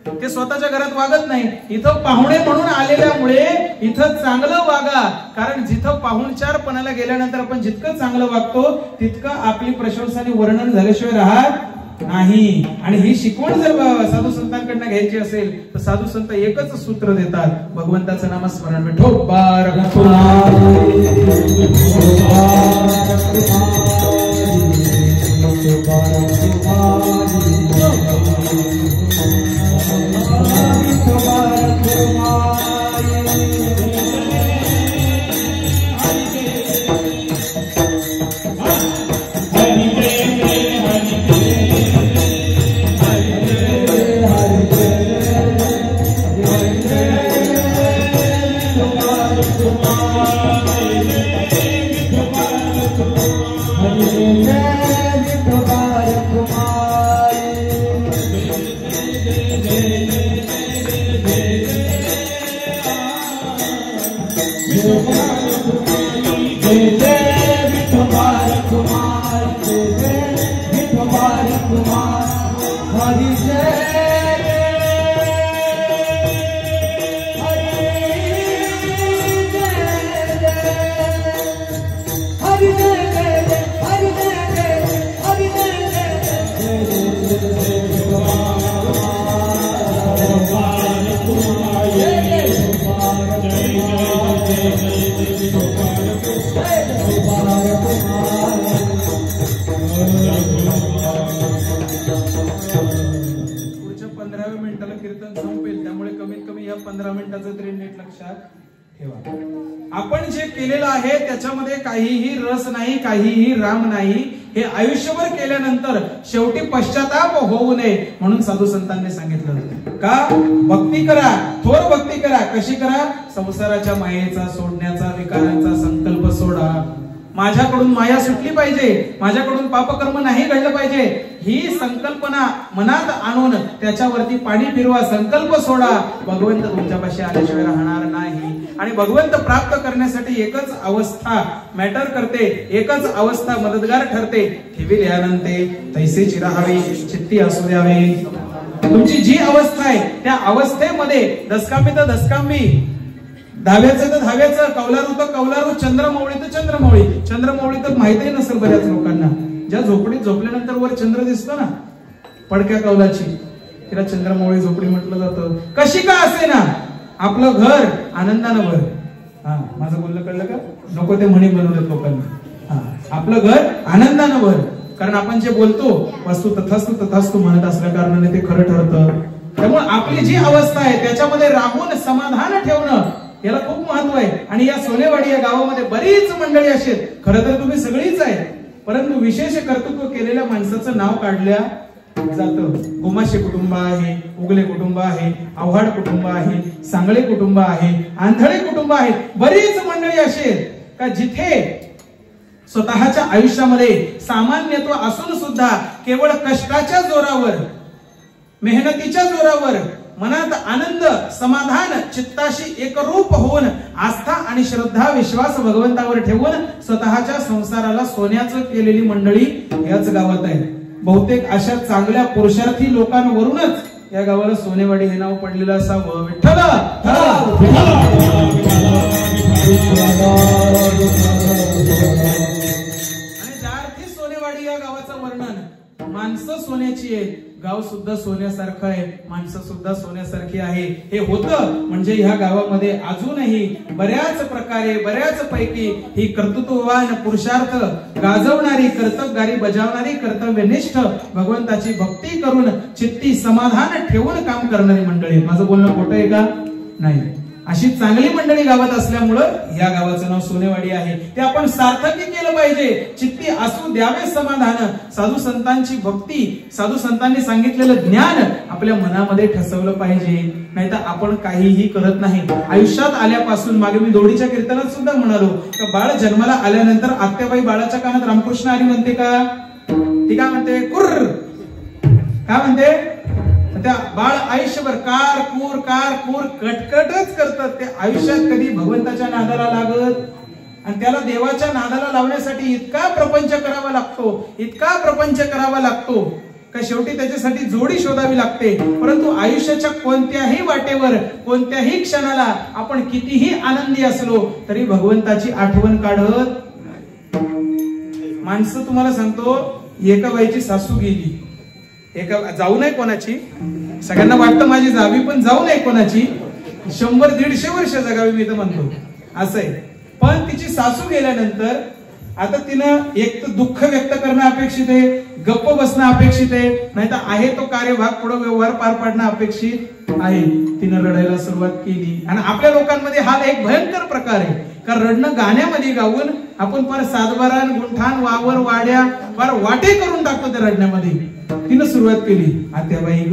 ते स्वतःच्या घरात वागत नाही. इथं पाहुणे म्हणून आलेल्यामुळे इथं चांगलं वागा, कारण जिथं पाहुणचारपणाला गेल्यानंतर आपण जितकं चांगलं वागतो तितकं आपली प्रशंसा आणि वर्णन झाल्याशिवाय राहत नाही. आणि ही शिकवण जर साधू संतांकडनं घ्यायची असेल तर साधू संत एकच सूत्र देतात, भगवंताचं नामस्मरण. विठोबा पुढच्या 15व्या मिनिटाला कीर्तन संपेल, त्यामुळे कमीत कमी या 15 मिनिटाचं तरी नीट लक्षात ठेवा. आपण जे केलेलं आहे त्याच्यामध्ये काहीही रस नाही, काहीही राम नाही. हे आयुष्यभर केल्यानंतर शेवटी पश्चाताप होऊ नये म्हणून साधू संतांनी सांगितलं का भक्ती करा, थोर भक्ती करा. कशी करा? संसाराच्या मायेचा, सोडण्याचा, विकारांचा संकल्प सोडा. माझ्याकडून माया सुटली पाहिजे, माझ्याकडून पापकर्म नाही घडलं पाहिजे, ही संकल्पना मनात आणून त्याच्यावरती पाणी फिरवा, संकल्प सोडा. भगवंत तुमच्यापाशी आल्याशिवाय राहणार नाही. आणि भगवंत प्राप्त करण्यासाठी एकच अवस्था मॅटर करते, एकच अवस्था मदतगार ठरते. ठेवी ध्यानंते तैसेची राहावी, चित्ती असू द्यावे. तुमची जी अवस्था आहे त्या अवस्थेमध्ये दसकामी तर दसकामी, धाव्याचं तर धाव्याचं, कौलारू तर कौलारू, चंद्रमौळी तर चंद्रमौळी. चंद्रमौळी तर माहितीही नसेल बऱ्याच लोकांना. ज्या झोपडीत झोपल्यानंतर वर चंद्र दिसतो ना पडक्या कौलाची, तिला चंद्रमौळी झोपडी म्हटलं जातं. कशी का असे ना आपलं घर आनंदानं भर. हा, माझं बोलणं कळलं का? नको ते म्हणी बनवलेत लोकांनी. हा, आपलं घर आनंदानं भर, कारण आपण जे बोलतो वस्तू तथास्तु तथास्तु म्हणत असल्या कारणाने ते खरं ठरतं. त्यामुळे आपली जी अवस्था आहे त्याच्यामध्ये राहून समाधान ठेवणं याला खूप महत्व आहे. आणि या सोनेवाडी या गावामध्ये बरीच मंडळी अशी आहेत. खरं तर तुम्ही सगळीच आहे, परंतु विशेष कर्तृत्व केलेल्या माणसाचं नाव काढल्या जातं. गोमाशे कुटुंब आहे, उगले कुटुंब आहे, आव्हाड कुटुंब आहे, सांगळे कुटुंब आहे, आंधळे कुटुंब आहे. बरीच मंडळी अशी आहेत का जिथे स्वतःच्या आयुष्यामध्ये सामान्यत्व असून सुद्धा केवळ कष्टाच्या जोरावर, मेहनतीच्या जोरावर मनात आनंद, समाधान, चित्ताशी एकरूप होऊन आस्था आणि श्रद्धा, विश्वास भगवंतावर ठेवून स्वतःच्या संसाराला सोन्याचं केलेली मंडळी याच गावात आहे. बहुतेक अशा चांगल्या पुरुषार्थी लोकांवरूनच या गावाला सोनेवाडी हे नाव पडलेलं असावं. विठ्ठल. आणि ज्या अर्थी सोनेवाडी या गावाचं वर्णन, माणसं सोन्याची आहेत, गाव सुद्धा सोन्यासारखं आहे, माणसं सुद्धा सोन्यासारखी आहे. हे होतं म्हणजे ह्या गावामध्ये अजूनही बऱ्याच प्रकारे, बऱ्याच पैकी ही कर्तृत्ववान, पुरुषार्थ गाजवणारी, कर्तबगारी बजावणारी, कर्तव्यनिष्ठ, भगवंताची भक्ती करून चित्ती समाधान ठेवून काम करणारी मंडळी. माझं बोलणं खोटं आहे का? नाही. अशी चांगली मंडळी गावात असल्यामुळं या गावाचं नाव सोनेवाडी आहे. ते आपण सार्थकी केलं पाहिजे. चित्ती असू द्यावे समाधान. साधू संतांची भक्ती, साधू संतांनी सांगितलेलं ज्ञान आपल्या मनामध्ये ठसवलं पाहिजे. नाहीतर आपण काहीही करत नाही. आयुष्यात आल्यापासून, मागे मी दोडीच्या कीर्तनात सुद्धा म्हणालो का बाळ जन्माला आल्यानंतर आत्याबाई बाळाच्या कानात रामकृष्ण हरी म्हणते का? ती काय म्हणते? कुर्र. काय म्हणते? त्या बाळ आयुष्यभर कार कूर कटकटच करतात. ते आयुष्यात कधी भगवंताच्या नादाला लागत आणि त्याला देवाच्या नादाला लावण्यासाठी इतका प्रपंच करावा लागतो का शेवटी त्याच्यासाठी जोडी शोधावी लागते. परंतु आयुष्याच्या कोणत्याही वाटेवर कोणत्याही क्षणाला आपण कितीही आनंदी असलो तरी भगवंताची आठवण काढत. माणसं तुम्हाला सांगतो, एका बाईची सासू गेली, जाऊ नये कोणाची, सगळ्यांना वाटतं माझी जावी, पण जाऊ नये कोणाची, 100-150 वर्ष जगावी मी तर म्हणतो असं आहे. पण तिची सासू गेल्यानंतर आता तिनं एक तर दुःख व्यक्त करणं अपेक्षित आहे, गप्प बसणं अपेक्षित आहे, नाही तर आहे तो कार्यभाग पुढे व्यवहार पार पाडणं अपेक्षित आहे. तिनं रडायला सुरुवात केली. आणि आपल्या लोकांमध्ये हा एक भयंकर प्रकार आहे का रडणं गाण्यामध्ये गाऊन आपण फार सातबारान गुंठान वावर वाड्या फार वाटे करून टाकतो त्या रडण्यामध्ये. तिनं सुरुवात केली, आत्याबाई ग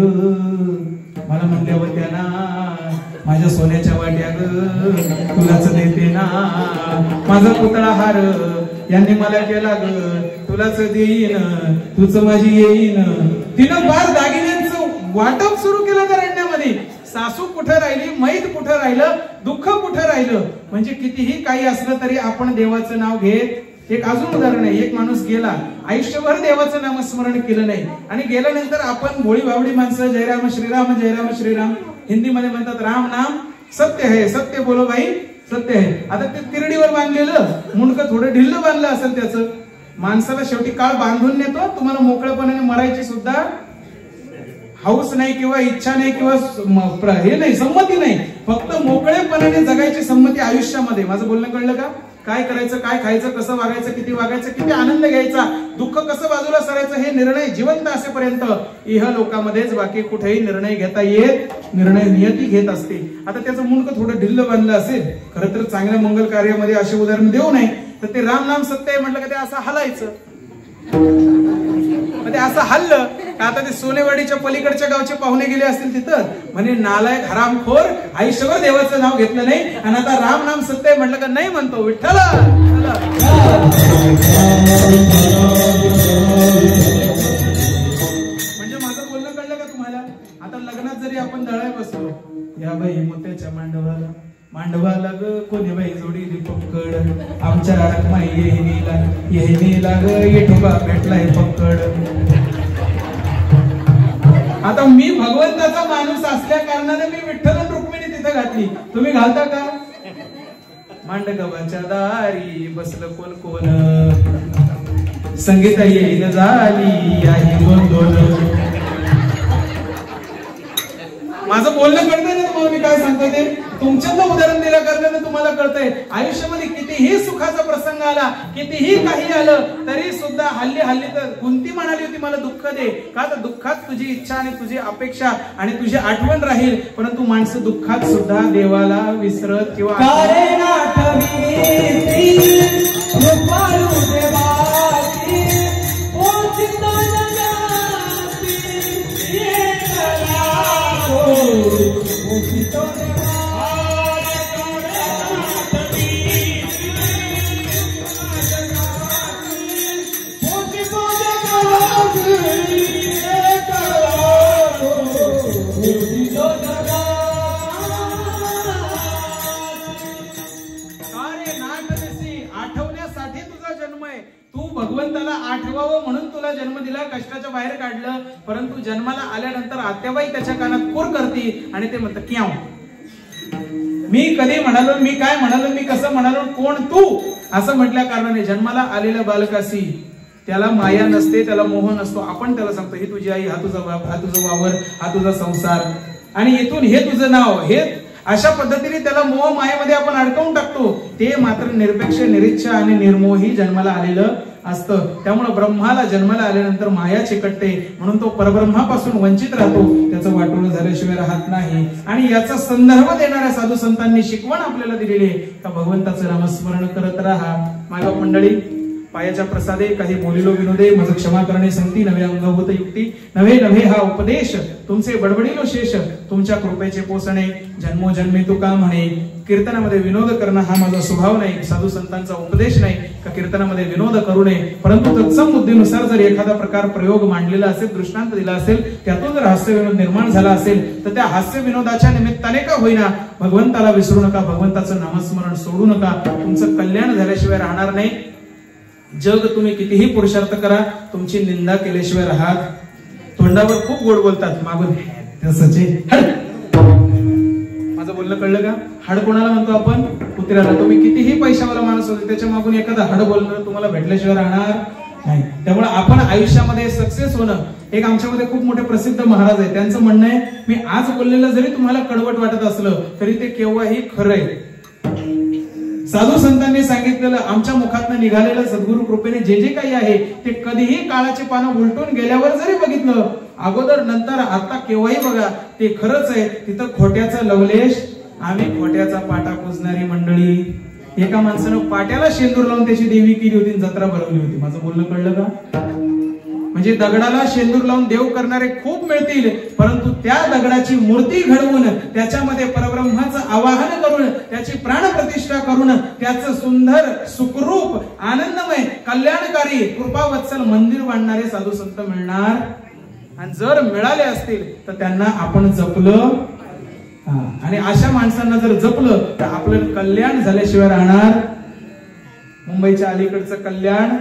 मला म्हणल्या होत्या ना माझ्या सोन्याच्या वाट्या ग तुलाच देते ना, माझा पुतळा हार यांनी मला केला ग तुलाच देईन, तुझ माझी येईन. तिनं फार दागिन्यांचं वाटप सुरू केलं त्या रडण्यामध्ये. सासू कुठं राहिली, मैत कुठं राहिलं, दुःख कुठं राहिलं. म्हणजे कितीही काही असलं तरी आपण देवाचं नाव घेत. एक अजून उदाहरण आहे, एक माणूस गेला, आयुष्यभर देवाचं नामस्मरण केलं नाही आणि गेल्यानंतर आपण भोळी भावडी माणसं जयराम श्रीराम जयराम श्रीराम हिंदीमध्ये म्हणतात, राम नाम सत्य है, सत्य बोलो भाई सत्य है. आता ते तिरडीवर बांधलेलं मुंडकं थोडं ढिल्ल बांधलं असेल त्याचं. माणसाला शेवटी काळ बांधून नेतो. तुम्हाला मोकळेपणाने मरायची सुद्धा हौस नाही किंवा इच्छा नाही किंवा हे नाही, संमती नाही. फक्त मोकळेपणाने जगायची संमती आयुष्यामध्ये. माझं बोलणं कळलं का? काय करायचं, काय खायचं, कसं वागायचं, किती आनंद घ्यायचा, दुःख कसं बाजूला सरायचं, हे निर्णय जिवंत असेपर्यंत इह लोकांमध्येच, बाकी कुठेही निर्णय घेता येत, निर्णय नियती घेत असते. आता त्याचं मुंडकं थोडं ढिल्ल बांधलं असेल. खरं तर चांगल्या मंगल कार्यामध्ये असे उदाहरण देऊ नये. तर ते राम नाम सत्य आहे म्हटलं का ते असं हलायचं, ते असं हल्लं का आता ते सोनेवाडीच्या पलीकडच्या गावचे पाहुणे गेले असतील तिथं, म्हणे नालायक हरामखोर आयुष्यभर देवाचं नाव घेतलं नाही आणि आता राम नाम सत्य आहे म्हटलं का नाही म्हणतो विठ्ठल. म्हणजे माझं बोलणं कळलं का तुम्हाला? आता लग्नात जरी आपण दळाय बसलो, या बाई मोत्याच्या मांडवाला ग कोणी बाई जोडी पक्कड, आमच्या रखमाई येईनीला ग येठोबा भेटलाय पक्कड. आता मी भगवंताचा माणूस असल्या कारणाने मी विठ्ठल रुक्मिणी तिथं घातली. तुम्ही घालता का? मांडगवाच्या दारी बसलं कोण कोण, संगीता येईल झाली आहे दोन. माझं बोलणं कळतंय ना तुम्हाला? मी काय सांगतोय ते तुमच्यातलं उदाहरण दिल्या कारणाने तुम्हाला कळतंय. आयुष्यामध्ये कितीही सुखाचा प्रसंग आला, कितीही काही आलं तरी सुद्धा हल्ली तर कुंती म्हणाली होती मला दुःख दे, का तर दुःखात तुझी इच्छा आणि तुझी अपेक्षा आणि तुझी आठवण राहील. परंतु माणसं दुःखात सुद्धा देवाला विसरत किंवा आठवण्यासाठी तुझा जन्म आहे. तू भगवंताला आठवावं म्हणून तुला जन्म दिला, कष्टाच्या बाहेर काढलं. परंतु जन्माला आल्यानंतर आत्याबाई त्याच्या कानात पूर करते आणि ते म्हणतात क्याव, मी कधी म्हणालो, मी काय म्हणालो, मी कसं म्हणालो, कोण तू असं म्हटल्या कारणाने जन्माला आलेल्या बालकासी त्याला माया नसते, त्याला मोह नसतो. आपण त्याला सांगतो ही तुझी आई, हा तुझा बाप, हा तुझा वावर, हा तुझा संसार आणि इथून हे तुझं नाव, हे अशा पद्धतीने त्याला मोह मायेमध्ये आपण अडकवून टाकतो. ते मात्र निरपेक्ष, निरीच्छ आणि निर्मोही जन्माला आलेलं असतं. त्यामुळे ब्रह्माला जन्माला आल्यानंतर माया चिकटते, म्हणून तो परब्रह्मापासून वंचित राहतो. त्याचं वाटोळं झाल्याशिवाय राहत नाही. आणि याचा संदर्भ देणाऱ्या साधू संतांनी शिकवण आपल्याला दिलेली आहे का भगवंताचं नामस्मरण करत राहा. मायबाप मंडळी, पायाच्या प्रसादे काही बोलिलो विनोदे मज क्षमा करणे संगती नवे अंग होत युक्ती नवे नवे हा उपदेश तुमचे बडबडिलो शेष तुमच्या कृपेचे पोसणे जन्मोजन्मी तुका म्हणे कीर्तनामध्ये विनोद करणं हा माझा स्वभाव नाही साधू संतांचा उपदेश नाही का कीर्तनामध्ये विनोद करू नये परंतु तत्सम बुद्धीनुसार जर एखादा प्रकार प्रयोग मांडलेला असेल दृष्टांत दिला असेल त्यातून जर हास्य विनोद निर्माण झाला असेल तर त्या हास्य विनोदाच्या निमित्ताने का होईना भगवंताला विसरू नका भगवंताचं नामस्मरण सोडू नका तुमचं कल्याण झाल्याशिवाय राहणार नाही जग तुम्ही कितीही पुरुषार्थ करा तुमची निंदा केल्याशिवाय राहत तोंडावर खूप गोड बोलतात मागून माझं बोलणं कळलं का हाड कोणाला म्हणतो आपण कुत्र्याला तुम्ही कितीही पैशावाला माणूस होते त्याच्या मागून एखादा हाड बोलणं तुम्हाला भेटल्याशिवाय राहणार नाही त्यामुळे आपण आयुष्यामध्ये सक्सेस होणं एक आमच्यामध्ये खूप मोठे प्रसिद्ध महाराज आहे त्यांचं म्हणणं आहे मी आज बोललेलं जरी तुम्हाला कडवट वाटत असलं तरी ते केव्हाही खरं आहे साधू संतांनी सांगितलेलं आमच्या मुखातनं निघालेलं सद्गुरु कृपेने जे जे काही आहे ते कधीही काळाची पानं उलटून गेल्यावर जरी बघितलं अगोदर नंतर आता केव्हाही बघा ते खरंच आहे तिथं खोट्याचा लवलेश आम्ही खोट्याचा पाटा पुजणारी मंडळी एका माणसानं पाट्याला शेंदूर लावून त्याची देवी केली होती जत्रा भरवली होती माझं बोलणं कळलं का म्हणजे दगडाला शेंदूर लावून देव करणारे खूप मिळतील परंतु त्या दगडाची मूर्ती घडवून त्याच्यामध्ये परब्रह्माचं आवाहन करून त्याची प्राणप्रतिष्ठा करून त्याचं सुंदर सुखरूप आनंदमय कल्याणकारी कृपावत्सल मंदिर बांधणारे साधू संत मिळणार आणि जर मिळाले असतील तर त्यांना आपण जपलं आणि अशा माणसांना जर जपलं तर आपलं कल्याण झाल्याशिवाय राहणार मुंबईच्या अलीकडचं कल्याण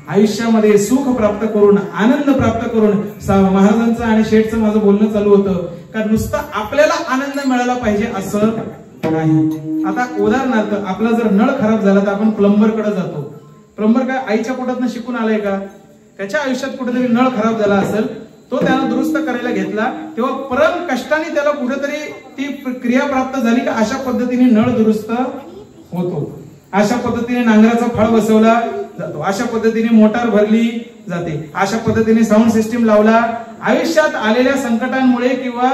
आयुष्यामध्ये सुख प्राप्त करून आनंद प्राप्त करून महाराजांचं आणि शेठचं माझं बोलणं चालू होतं का नुसतं आपल्याला आनंद मिळाला पाहिजे असं नाही आता उदाहरणार्थ आपला जर नळ खराब झाला तर आपण प्लंबर कडे जातो प्लंबर काय आईच्या पोटातनं शिकून आलाय का त्याच्या आयुष्यात कुठेतरी नळ खराब झाला असेल तो त्याला दुरुस्त करायला घेतला तेव्हा परम कष्टाने त्याला कुठेतरी ती क्रिया प्राप्त झाली का अशा पद्धतीने नळ दुरुस्त होतो अशा पद्धतीने नांगराचा फळ बसवला जातो अशा पद्धतीने मोटार भरली जाते अशा पद्धतीने साऊंड सिस्टीम लावला आयुष्यात आलेल्या संकटांमुळे किंवा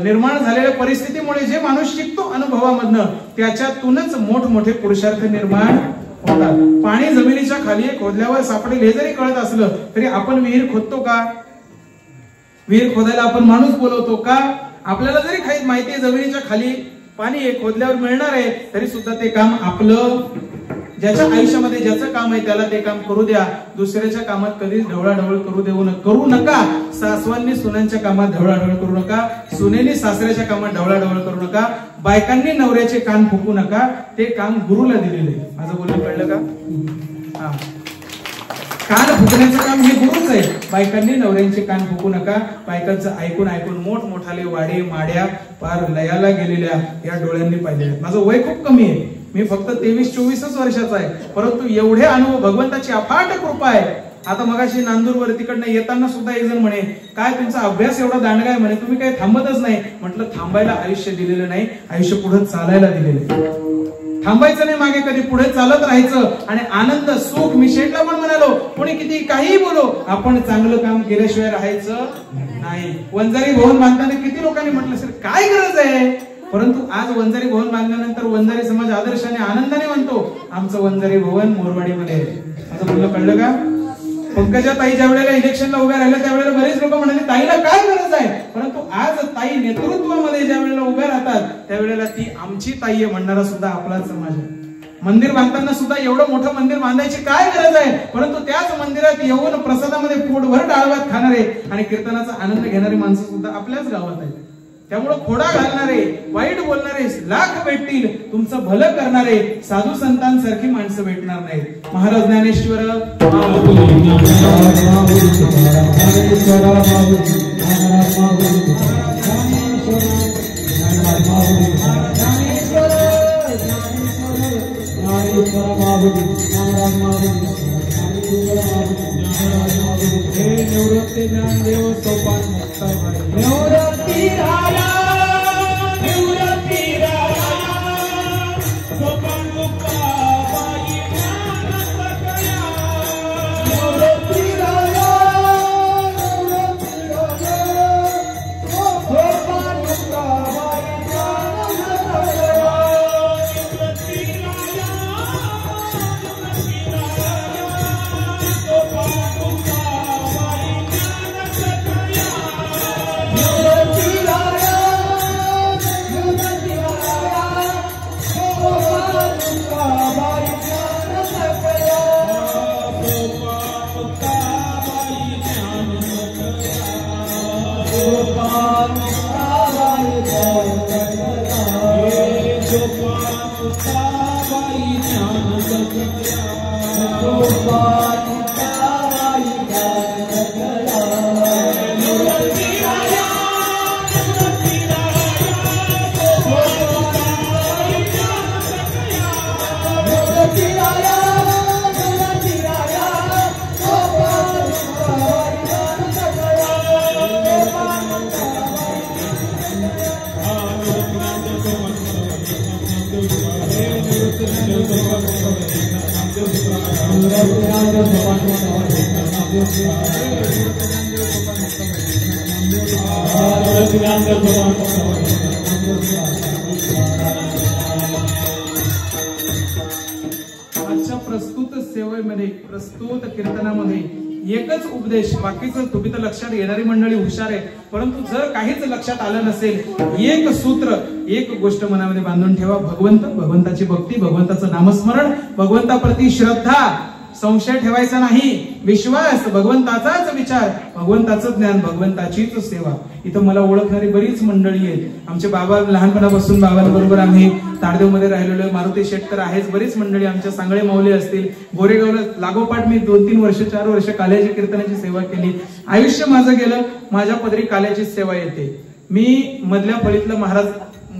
निर्माण झालेल्या परिस्थितीमुळे जे माणूस शिकतो अनुभवामधनं त्याच्यातूनच मोठमोठे पुरुषार्थ निर्माण होतात पाणी जमिनीच्या खाली खोदल्यावर सापडेल हे जरी कळत असलं तरी आपण विहीर खोदतो का विहीर खोदायला आपण माणूस बोलवतो का आपल्याला जरी काही माहिती आहे जमिनीच्या खाली पाणी खोदल्यावर मिळणार आहे तरी सुद्धा ते काम आपलं ज्याच्या आयुष्यामध्ये ज्याचं काम आहे त्याला ते काम करू द्या दुसऱ्याच्या कामात कधीच ढवळाढवळ करू नका सासवांनी सुनांच्या कामात ढवळाढवळ करू नका सुनेनी सासऱ्याच्या कामात ढवळाढवळ करू नका बायकांनी नवऱ्याचे कान फुकू नका ते काम गुरुला दिलेले माझं बोलणं कळलं का कान फुकण्याचं काम हे गुरुच आहे बायकांनी नवऱ्यांचे कान फुकू नका बायकांचं ऐकून ऐकून मोठमोठाले वाडे माड्या पार लयाला गेलेल्या या डोळ्यांनी पाहिलेल्या माझं वय खूप कमी आहे मी फक्त 23-24 वर्षाचा आहे परंतु एवढे अनुभव भगवंताची अफाट कृपा आहे आता मगाशी नांदूरवर तिकडनं येताना सुद्धा एक जण म्हणे काय तुमचा अभ्यास एवढा दांडगा आहे म्हणे तुम्ही काही थांबतच नाही म्हटलं थांबायला आयुष्य दिलेलं नाही आयुष्य पुढे चालायला दिलेलं थांबायचं नाही मागे कधी पुढे चालत राहायचं आणि आनंद सुख मी शेठला पण म्हणालो कोणी किती काही बोलो आपण चांगलं काम केल्याशिवाय राहायचं नाही वंजारी भवन बांधताना किती लोकांनी म्हटलं सर काय गरज आहे परंतु आज वंजारी भवन बांधल्यानंतर वंजारी समाज आदर्शाने आनंदाने म्हणतो आमचं वंजारी भवन मोरवाडीमध्ये आहे असं बोललं कळलं का पंकजा ताई ज्या वेळेला इलेक्शनला उभ्या राहिल्या त्यावेळेला बरेच लोक म्हणाले ताईला काय गरज आहे परंतु आज ताई नेतृत्वामध्ये ज्या वेळेला उभ्या राहतात त्यावेळेला ती आमची ताई आहे म्हणणारा सुद्धा आपलाच समाज आहे मंदिर बांधताना सुद्धा एवढं मोठं मंदिर बांधायची काय गरज आहे परंतु त्याच मंदिरात येऊन प्रसादामध्ये पोटभर डाळभात खाणारे आणि कीर्तनाचा आनंद घेणारी माणसं सुद्धा आपल्याच गावात आहेत त्यामुळे खोडा घालणारे वाईट बोलणारे लाख भेटतील तुमचं भलं करणारे साधू संतांसारखी माणसं भेटणार नाहीत महाराज ज्ञानेश्वर निवृत्ती ज्ञानदेव सोपान निवृत्ती राया सोपान मुक्ताबाई निवृत्ती राया सोपान मुक्ताबाई निवृत्ती राया मुक्ताबाई ज्ञान सकया आजच्या प्रस्तुत सेवेमध्ये प्रस्तुत कीर्तनामध्ये एकच उपदेश, बाकीचं तुम्ही तर लक्षात येणारी मंडळी हुशार आहे, परंतु जर काहीच लक्षात आलं नसेल एक सूत्र एक गोष्ट मनामध्ये बांधून ठेवा, भगवंत, भगवंताची भक्ती, भगवंताचं नामस्मरण, भगवंताप्रती श्रद्धा, संशय ठेवायचा नाही, विश्वास, भगवंताचाच विचार, भगवंताचं ज्ञान, भगवंताचीच सेवा. इथं मला ओळखणारी बरीच मंडळी आहेत. आमचे बाबा लहानपणापासून बाबांबरोबर आम्ही ताडदेव मध्ये राहिलेलो, मारुती शेटकर आहेच, बरीच मंडळी आमच्या सांगळे माऊली असतील, गोरेगावला लागोपाठ मी 2-3 वर्ष 4 वर्ष काल्याची कीर्तनाची सेवा केली. आयुष्य माझं गेलं, माझ्या पदरी काल्याची सेवा येते. मी मधल्या फळीतलं महाराज,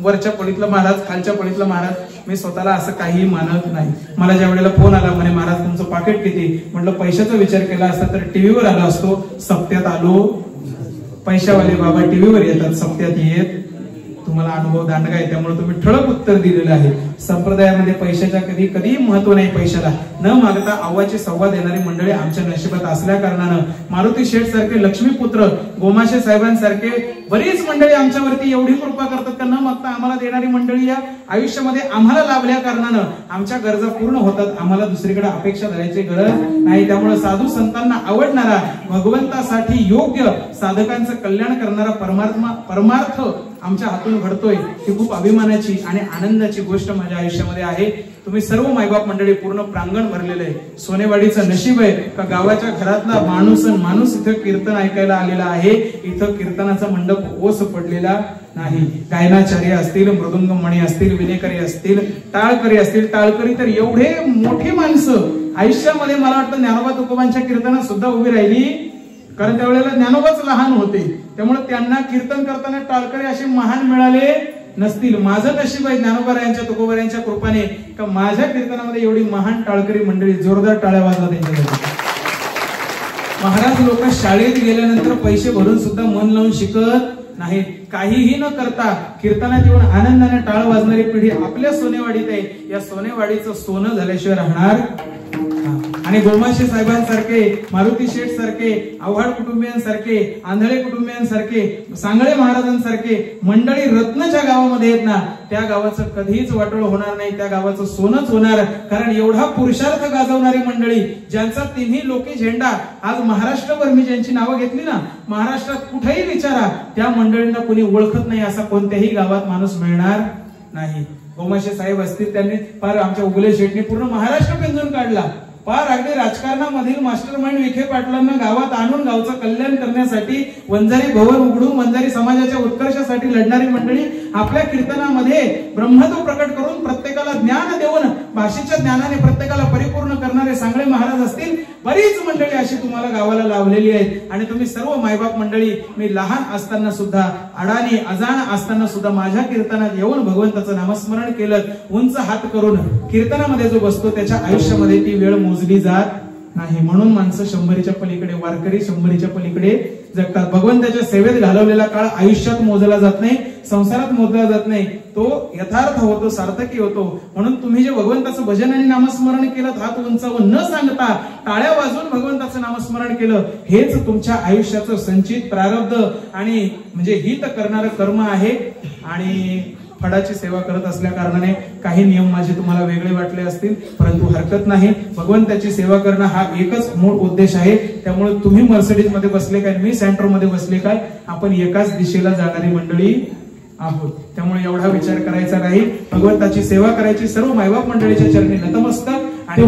वरच्या पळीतला महाराज, खालच्या पळीतला महाराज, मी स्वतःला असं काही मानत नाही. मला ज्या वेळेला फोन आला म्हणे महाराज तुमचं पाकिट किती, म्हटलं पैशाचा विचार केला असता तर टीव्हीवर आला असतो, सप्त्यात आलो. पैशावाले बाबा टीव्हीवर येतात, सप्त्यात येत. तुम्हाला अनुभव दांडगा आहे त्यामुळे तुम्ही ठळक उत्तर दिलेलं आहे. संप्रदायामध्ये पैशाच्या कधी महत्व नाही. पैशाला न मागता आव्हाची संवाद देणारी मंडळी आमच्या नशिबात असल्या कारणानं मारुती शेठ सारखे, लक्ष्मीपुत्र गोमाशे साहेबांसारखे बरीच मंडळी आमच्यावरती एवढी कृपा करतात का न मागता आम्हाला देणारी मंडळी या आयुष्यामध्ये आम्हाला लाभल्या कारणानं आमच्या गरजा पूर्ण होतात. आम्हाला दुसरीकडे अपेक्षा धरायची गरज नाही. त्यामुळे साधू संतांना आवडणारा, भगवंतासाठी योग्य, साधकांचं कल्याण करणारा परमार्थ आमच्या हातून घडतोय, ही खूप अभिमानाची आणि आनंदाची गोष्ट माझ्या आयुष्यामध्ये आहे. तुम्ही सर्व मायबाप मंडळी पूर्ण प्रांगण भरलेलं आहे. सोनेवाडीचं नशीब आहे का गावाच्या घरातला माणूस इथं कीर्तन ऐकायला आलेला आहे. इथं कीर्तनाचा मंडप ओस पडलेला नाही. गायनाचार्य असतील, मृदुंगमणी असतील, विनेकरी असतील, टाळकरी असतील. टाळकरी तर एवढे मोठी माणसं आयुष्यामध्ये मला वाटतं ज्ञानोबा तुकोबांच्या कीर्तनात सुद्धा उभी राहिली, कारण त्यावेळेला ज्ञानोबाच लहान होते. त्यामुळे त्यांना कीर्तन करताना टाळकरी असे महान मिळाले नसतील. माझं नशीब आहे ज्ञानोबारायांच्या, तुकोबारायांच्या कृपाने का माझ्या कीर्तनामध्ये एवढी महान टाळकरी मंडळी. जोरदार टाळ्या वाजवा त्यांच्यासाठी. महाराज लोक शाळेत गेल्यानंतर पैसे भरून सुद्धा मन लावून शिकत नाहीत. काहीही न करता कीर्तनात येऊन आनंदाने टाळ वाजणारी पिढी आपल्या सोनेवाडीत आहे. या सोनेवाडीचं सोनं झाल्याशिवाय राहणार. आणि गोमाशे साहेबांसारखे, मारुती शेठ सारखे, आव्हाड कुटुंबियांसारखे, आंधळे कुटुंबियांसारखे, सांगळे महाराजांसारखे मंडळी रत्नाच्या गावामध्ये आहेत ना, त्या गावाचं कधीच वाटोळ होणार नाही. त्या गावाचं सोनच होणार. कारण एवढा पुरुषार्थ गाजवणारी मंडळी, ज्यांचा तिन्ही लोकी झेंडा आज महाराष्ट्रभर, मी ज्यांची नावं घेतली ना, महाराष्ट्रात कुठेही विचारा, त्या मंडळींना कोणी ओळखत नाही असा कोणत्याही गावात माणूस मिळणार नाही. गोमाशे साहेब असतील, त्यांनी फार आमच्या उगले शेठने पूर्ण महाराष्ट्र पेंजून काढला. फार अगदी राजकारणामधील मास्टर माइंड विखे पाटलांना गावात आणून गावचं कल्याण करण्यासाठी, वंजारी भवन उघडून वंजारी समाजाच्या उत्कर्षासाठी लढणारी मंडळी आपल्या कीर्तनामध्ये ब्रह्मत्व प्रकट करून प्रत्येकाला ज्ञान देऊन भाषेच्या ज्ञानाने प्रत्येकाला परिपूर्ण करणारे सांगळे महाराज असतील. बरीच मंडळी अशी तुम्हाला गावाला लावलेली आहेत. आणि तुम्ही सर्व मायबाप मंडळी, मी लहान असताना सुद्धा, अडाणी अजाण असताना सुद्धा माझ्या कीर्तनात येऊन भगवंताचं नामस्मरण केलं. उंच हात करून कीर्तनामध्ये जो बसतो त्याच्या आयुष्यामध्ये ती वेळ मोजली जात नाही. म्हणून माणसं 100च्या पलीकडे, वारकरी 100च्या पलीकडे जगतात. भगवंताच्या सेवेत घालवलेला काळ आयुष्यात मोजला जात नाही, संसारात मोजला जात नाही. तो यथार्थ होतो, सार्थकी होतो. म्हणून तुम्ही जे भगवंताचं भजन आणि नामस्मरण केलं, हात उंचावून न सांगता टाळ्या वाजवून भगवंताचं नामस्मरण केलं, हेच तुमच्या आयुष्याचं संचित प्रारब्ध आणि म्हणजे हित करणारं कर्म आहे. आणि फडाची सेवा करत असल्या कारणाने काही नियम माझे तुम्हाला वेगळे वाटले असतील, परंतु हरकत नाही. भगवंताची सेवा करणं हा एकच मूळ उद्देश आहे. त्यामुळे तुम्ही मर्सिडीज मध्ये बसले काय, मी सेंटर मध्ये बसले काय, आपण एकाच दिशेला जाणारी मंडळी आहोत. त्यामुळे एवढा विचार करायचा नाही. भगवंताची सेवा करायची. सर्व मायबाप मंडळीच्या चरणी नतमस्तक. आणि